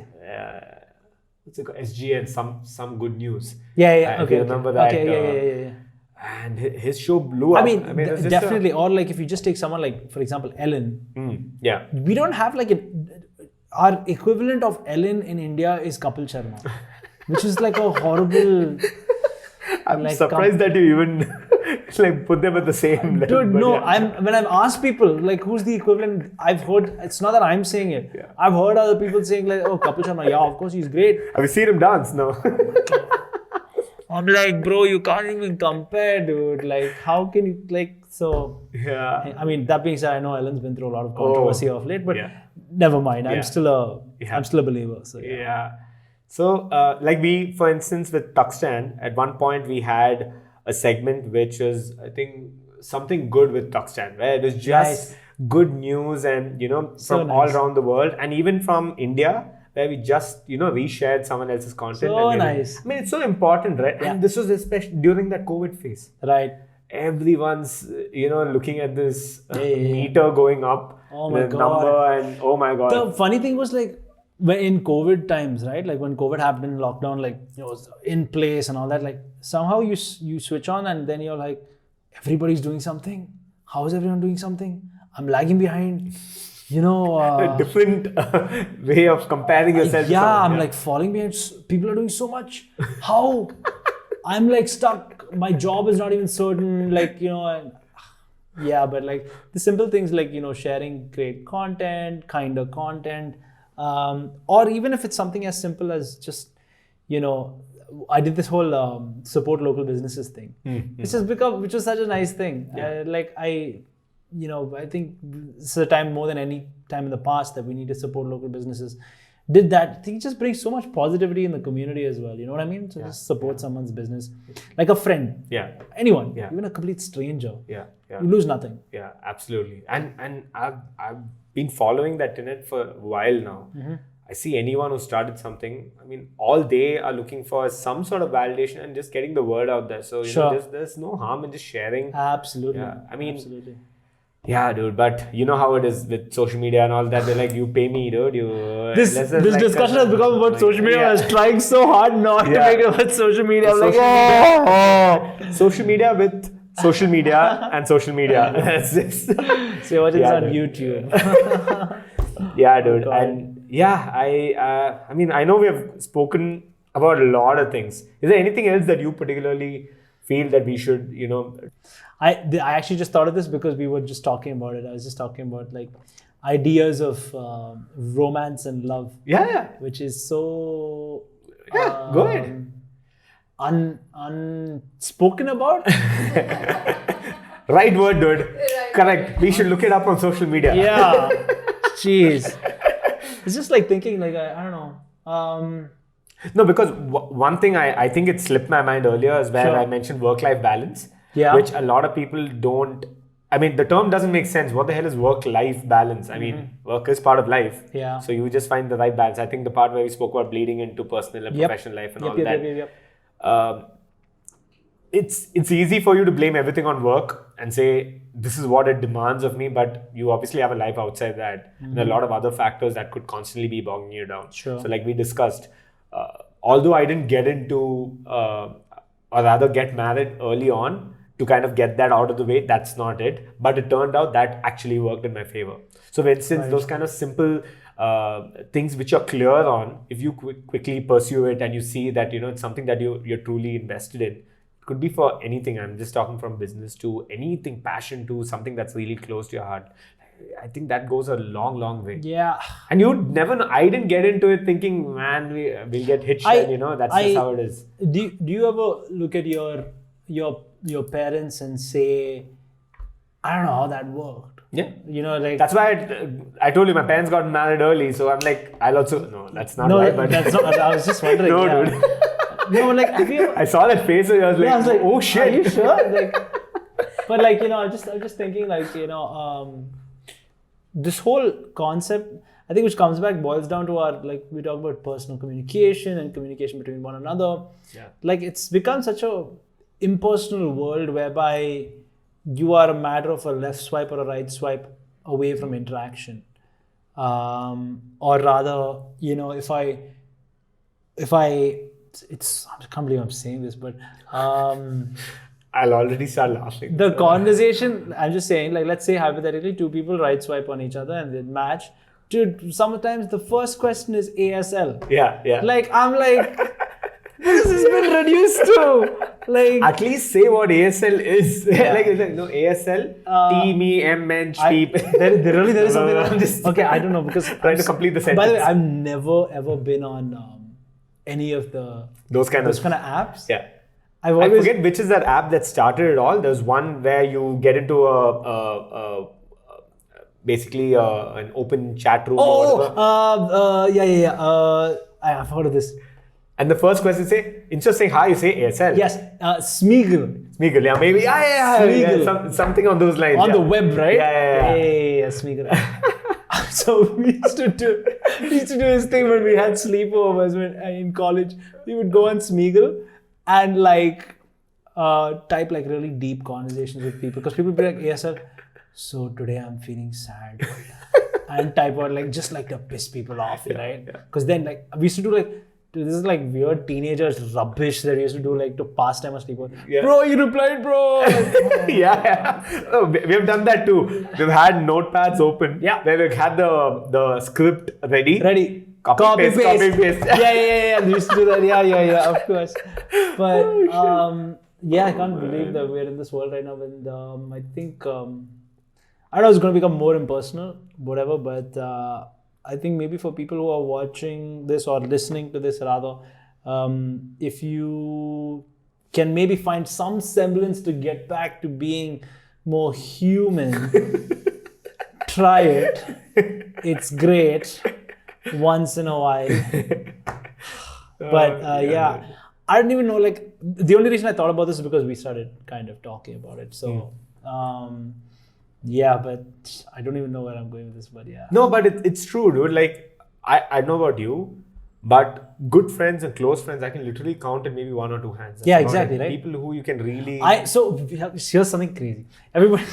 it called? SG and some good news. Yeah. Okay. Remember that? Yeah. And his show blew up. I mean definitely. Or like if you just take someone like, for example, Ellen. Yeah. We don't have like our equivalent of Ellen in India is Kapil Sharma, which is like a horrible. I'm surprised that you even like put them at the same level. Dude, no. When I've asked people like who's the equivalent, I've heard. It's not that I'm saying it. Yeah. I've heard other people saying like, oh, Kapil Sharma. Yeah, of course he's great. Have you seen him dance? No. I'm like, bro, you can't even compare, dude. Like, how can you so? Yeah. I mean, that being said, I know Ellen's been through a lot of controversy of late, but never mind. I'm still a believer. So yeah. So, for instance, with Tuxtan, at one point we had a segment which was, I think, something good with Tuxtan, where it was just good news and, from all around the world and even from India, where we just, reshared someone else's content. So nice. I mean, it's so important, right? Yeah. And this was especially during that COVID phase. Right. Everyone's, looking at this meter going up. Oh my God. Number and oh my God. The funny thing was like, when in COVID times, right? Like when COVID happened, lockdown, like it was in place and all that. Like somehow you switch on and then you're like, everybody's doing something. How is everyone doing something? I'm lagging behind. A different way of comparing yourself. I'm like falling behind. People are doing so much. How? I'm like stuck. My job is not even certain. Like, but like the simple things like, sharing great content, kinder content. Or even if it's something as simple as just, I did this whole support local businesses thing, which was such a nice thing. I think this is a time more than any time in the past that we need to support local businesses. Did that. I think it just brings so much positivity in the community as well. You know what I mean? So just support someone's business. Like a friend. Yeah. Anyone. Yeah. Even a complete stranger. Yeah. You lose nothing. Yeah, absolutely. And I've been following that tenet for a while now. I see anyone who started something, I mean, all they are looking for is some sort of validation and just getting the word out there. So, there's no harm in just sharing. Absolutely. Yeah, I mean, absolutely. Yeah, dude, but you know how it is with social media and all that. They're like, you pay me, dude. This discussion has become about social media. I was trying so hard not to make it about social media. I'm like, social media with social media and social media. That's this. So what is on YouTube? Yeah, dude. And I mean, I know we have spoken about a lot of things. Is there anything else that you particularly feel that we should, I actually just thought of this because we were just talking about it. I was just talking about like ideas of romance and love. Yeah. Which is so go ahead. Unspoken about. Right word, dude. Correct. We should look it up on social media. Yeah. Jeez. It's just like thinking like I don't know. No, because one thing I think it slipped my mind earlier is where I mentioned work-life balance. Yeah. Which a lot of people don't. I mean, the term doesn't make sense. What the hell is work-life balance? I mean, work is part of life. Yeah. So you just find the right balance. I think the part where we spoke about bleeding into personal and professional life and all that. It's easy for you to blame everything on work and say this is what it demands of me, but you obviously have a life outside that and a lot of other factors that could constantly be bogging you down. Sure. So like we discussed, although I didn't get into or rather get married early on to kind of get that out of the way, that's not it. But it turned out that actually worked in my favor. So for instance, those kind of simple things which you're clear on, if you quickly pursue it and you see that it's something that you're truly invested in, it could be for anything. I'm just talking from business to anything, passion to something that's really close to your heart. I think that goes a long, long way. Yeah. And you'd never know. I didn't get into it thinking, man, we'll get hitched and that's just how it is. Do you ever look at your parents and say, I don't know how that worked? Yeah. Like that's why I told you my parents got married early, so I'm like, I'll also that's not right, but that's not. I was just wondering. No, dude. No, like have you ever, I saw that face and I was like, oh shit. Are you sure? Like, but like I'm just thinking like this whole concept, I think, which comes back boils down to our, like we talk about personal communication and communication between one another. Yeah. Like it's become such a impersonal world whereby you are a matter of a left swipe or a right swipe away from interaction. Or rather, if I can't believe I'm saying this, but I'll already start laughing. The conversation, I'm just saying, like, let's say hypothetically, two people right swipe on each other and they match. Dude, sometimes the first question is ASL. Yeah. Like, I'm like, what has this been reduced to? Like, at least say what ASL is. Like, no, ASL, T, me, M, mensch, peep. There is something around this. Okay, I don't know, because trying to complete the sentence. By the way, I've never ever been on any of those kind of apps. Yeah. I forget which is that app that started it all. There's one where you get into basically an open chat room. I've heard of this. And the first question say, instead of saying hi, you say ASL. Yes, Smeagol. Smeagol, yeah, maybe. Yeah, something on those lines. On the web, right? Yeah. Smeagol. So we used to do this thing when we had sleepovers in college. We would go on Smeagol and like type like really deep conversations with people, because people would be like, ASL, so today I'm feeling sad. And type out like just like to piss people off, right? Because then like we used to do like, dude, this is like weird teenagers rubbish that we used to do like to pass time as people. Yeah. Bro, you replied, bro. Yeah. Oh, we have done that too. We've had notepads open. Yeah. Where we've had the script ready. Copy paste. Yeah. We used to do that. Yeah, of course. But I can't believe that we're in this world right now. And I think, I don't know, it's going to become more impersonal, whatever, but I think maybe for people who are watching this or listening to this rather, if you can maybe find some semblance to get back to being more human, try it. It's great once in a while. But I don't even know, like, the only reason I thought about this is because we started kind of talking about it. So, but I don't even know where I'm going with this, but yeah. No, but it's true, dude. Like, I don't know about you, but good friends and close friends, I can literally count in maybe one or two hands. That's Yeah, about exactly, it. right? People who you can really. Here's something crazy. Everybody,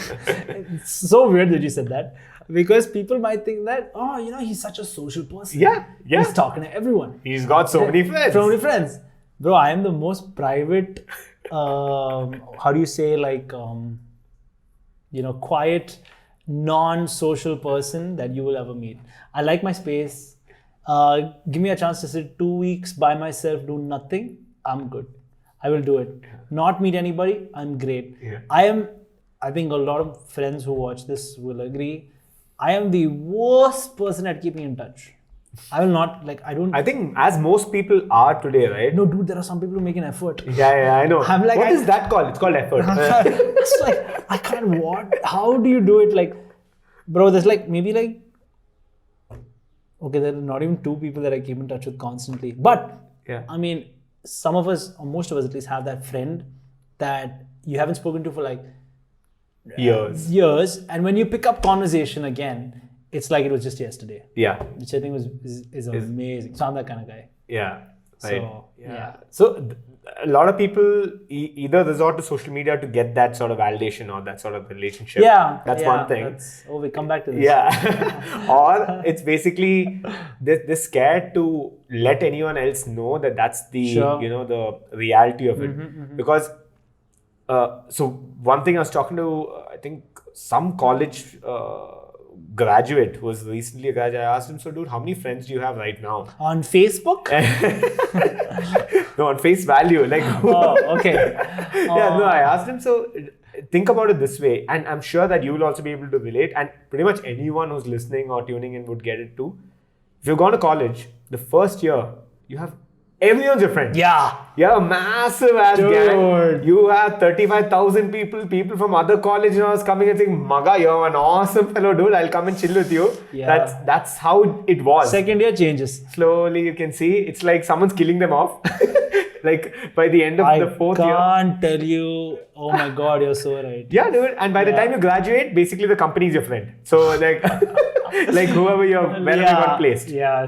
it's so weird that you said that, because people might think that, oh, he's such a social person. Yeah. He's talking to everyone. He's got so many friends. So many friends. Bro, I am the most private, how do you say, like, quiet, non-social person that you will ever meet. I like my space. Give me a chance to sit 2 weeks by myself, do nothing, I'm good. I will do it. Not meet anybody, I'm great. Yeah. I think a lot of friends who watch this will agree, I am the worst person at keeping in touch. I will not, I think as most people are today, right? No, dude, there are some people who make an effort. Yeah, I know. I'm like, what is that called? It's called effort. It's like, I can't, what? How do you do it? Like, bro, there's maybe okay, there are not even 2 people that I keep in touch with constantly. But, yeah. I mean, some of us, or most of us at least, have that friend that you haven't spoken to for years. And when you pick up conversation again, it's like it was just yesterday. Yeah. Which I think is amazing. So I'm that kind of guy. Yeah. Right. So, yeah. So a lot of people either resort to social media to get that sort of validation or that sort of relationship. Yeah. That's one thing. We come back to this. Yeah. Or it's basically they're scared to let anyone else know that that's the the reality of it. Because so one thing I was talking to I think some college graduate who was recently a graduate, I asked him, so dude, how many friends do you have right now? On Facebook? No, on face value. Oh, okay. I asked him, so think about it this way, and I'm sure that you will also be able to relate, and pretty much anyone who's listening or tuning in would get it too. If you've gone to college, the first year, you have everyone's your friend. Yeah. You have a massive ass gang. You have 35,000 people from other college coming and saying, Maga, you're an awesome fellow, dude. I'll come and chill with you. Yeah. That's how it was. Second year changes. Slowly you can see it's like someone's killing them off. Like by the end of the 4th year. I can't tell you. Oh my God, you're so right. Yeah, dude. And by the time you graduate, basically the company is your friend. So like whoever wherever you got placed. Yeah.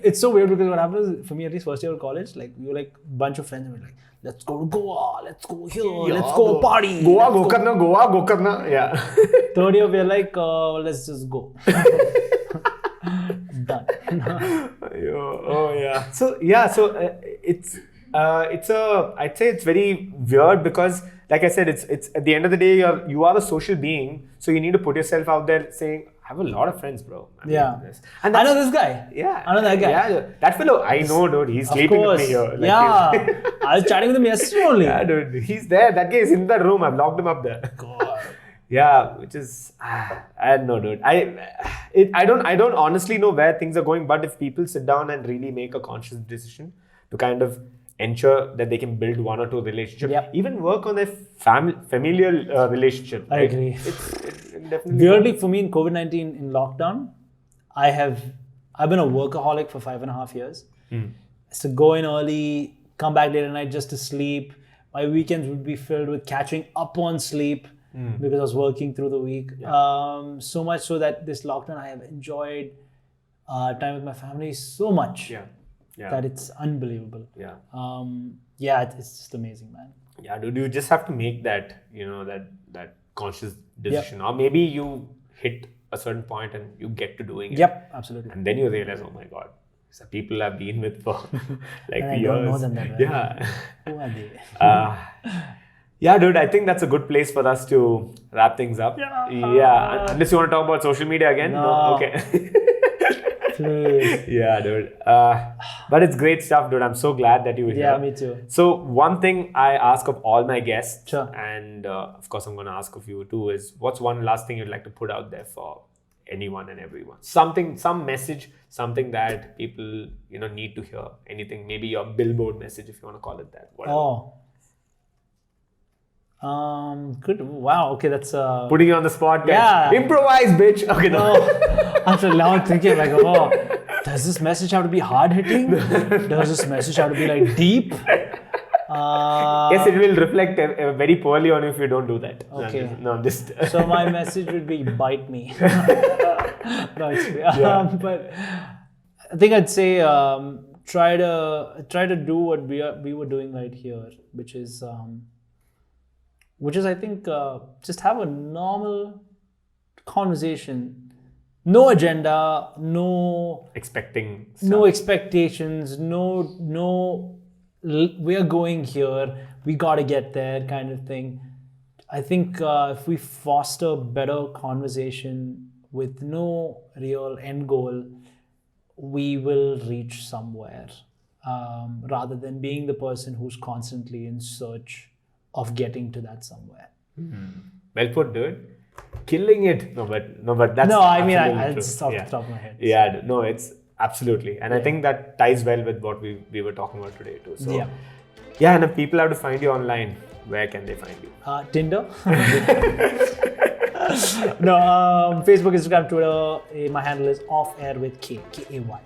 It's so weird because what happens for me, at least first year of college, we were a bunch of friends and we're like, let's go to Goa, let's go here, let's go party. Goa, go karna. Yeah. Third year, we're like, let's just go. Done. Oh yeah. So I'd say it's very weird because, like I said, it's at the end of the day, you are a social being, so you need to put yourself out there saying, I have a lot of friends, bro. And I know this guy. Yeah. I know that guy. Yeah, that fellow, I know, dude. He's sleeping with me here. I was chatting with him yesterday only. Yeah, dude. He's there. That guy is in that room. I've locked him up there. God. Yeah, which is, I don't know, dude. I don't honestly know where things are going, but if people sit down and really make a conscious decision to kind of ensure that they can build 1 or 2 relationships, even work on their familial relationship. I agree. It's definitely weirdly for me in COVID-19 in lockdown, I've been a workaholic for 5.5 years. So go in early, come back late at night just to sleep. My weekends would be filled with catching up on sleep because I was working through the week. So much so that this lockdown I have enjoyed time with my family so much. That it's unbelievable. It's just amazing, man. Yeah, dude, you just have to make that, that conscious decision. Or maybe you hit a certain point and you get to doing it. Yep, absolutely. And then you realize, oh my God, so people I've been with for and I years. don't know them that well. Yeah. Who are they? Yeah, dude, I think that's a good place for us to wrap things up. Yeah. Unless you want to talk about social media again. No. Okay. Please. Yeah, dude. But it's great stuff, dude. I'm so glad that you were here. Yeah, me too. So one thing I ask of all my guests, sure. and of course I'm going to ask of you too, is what's one last thing you'd like to put out there for anyone and everyone? Some message, something that people need to hear. Anything, maybe your billboard message, if you want to call it that. Whatever. Good. Wow. Okay, that's putting you on the spot. Yeah. Improvise, bitch. Okay. No. Now I'm thinking does this message have to be hard hitting? Does this message have to be deep? Yes, it will reflect very poorly on you if you don't do that. Okay. Just. So my message would be bite me. No, but I think I'd say try to do what we were doing right here, which is I think just have a normal conversation, no agenda, no expectations, we are going here, we got to get there kind of thing. I think if we foster better conversation with no real end goal, we will reach somewhere, rather than being the person who's constantly in search of getting to that somewhere. Well put, dude. Killing it. No, but that's It's off the top of my head. Yeah, no, it's absolutely. And I think that ties well with what we were talking about today too. So yeah, and if people have to find you online, where can they find you? Tinder. No, Facebook, Instagram, Twitter. My handle is offair with K-A-Y.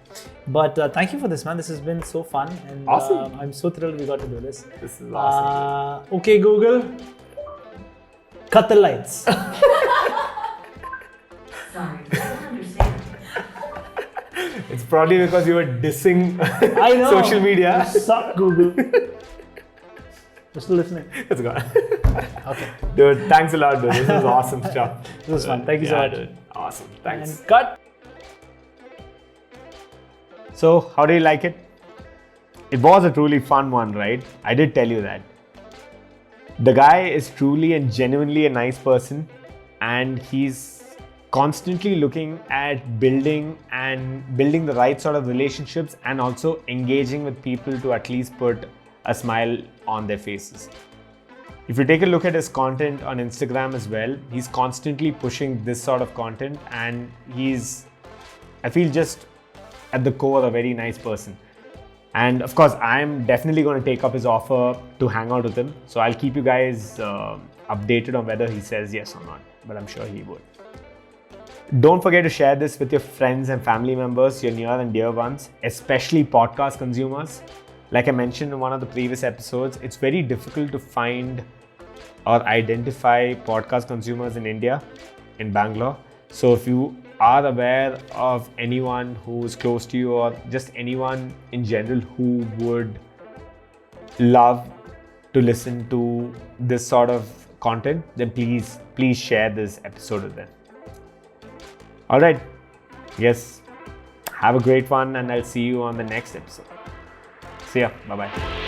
But thank you for this, man. This has been so fun. And awesome. I'm so thrilled we got to do this. This is awesome. Okay, Google. Cut the lights. Sorry, I don't understand. It's probably because you were dissing I know. social media. You suck, Google. You're still listening. It's gone. Okay. Dude, thanks a lot, dude. This was awesome stuff. This was fun. Thank you so much. Dude. Awesome. Thanks. And cut. So, how do you like it? It was a truly fun one, right? I did tell you that. The guy is truly and genuinely a nice person, and he's constantly looking at building the right sort of relationships and also engaging with people to at least put a smile on their faces. If you take a look at his content on Instagram as well, he's constantly pushing this sort of content, and I feel just at the core a very nice person. And of course, I'm definitely going to take up his offer to hang out with him. So I'll keep you guys updated on whether he says yes or not, but I'm sure he would. Don't forget to share this with your friends and family members, your near and dear ones, especially podcast consumers. Like I mentioned in one of the previous episodes, it's very difficult to find or identify podcast consumers in India, in Bangalore. So if you are aware of anyone who's close to you or just anyone in general who would love to listen to this sort of content, then please share this episode with them. All right. Yes. Have a great one, and I'll see you on the next episode. See ya. Bye-bye.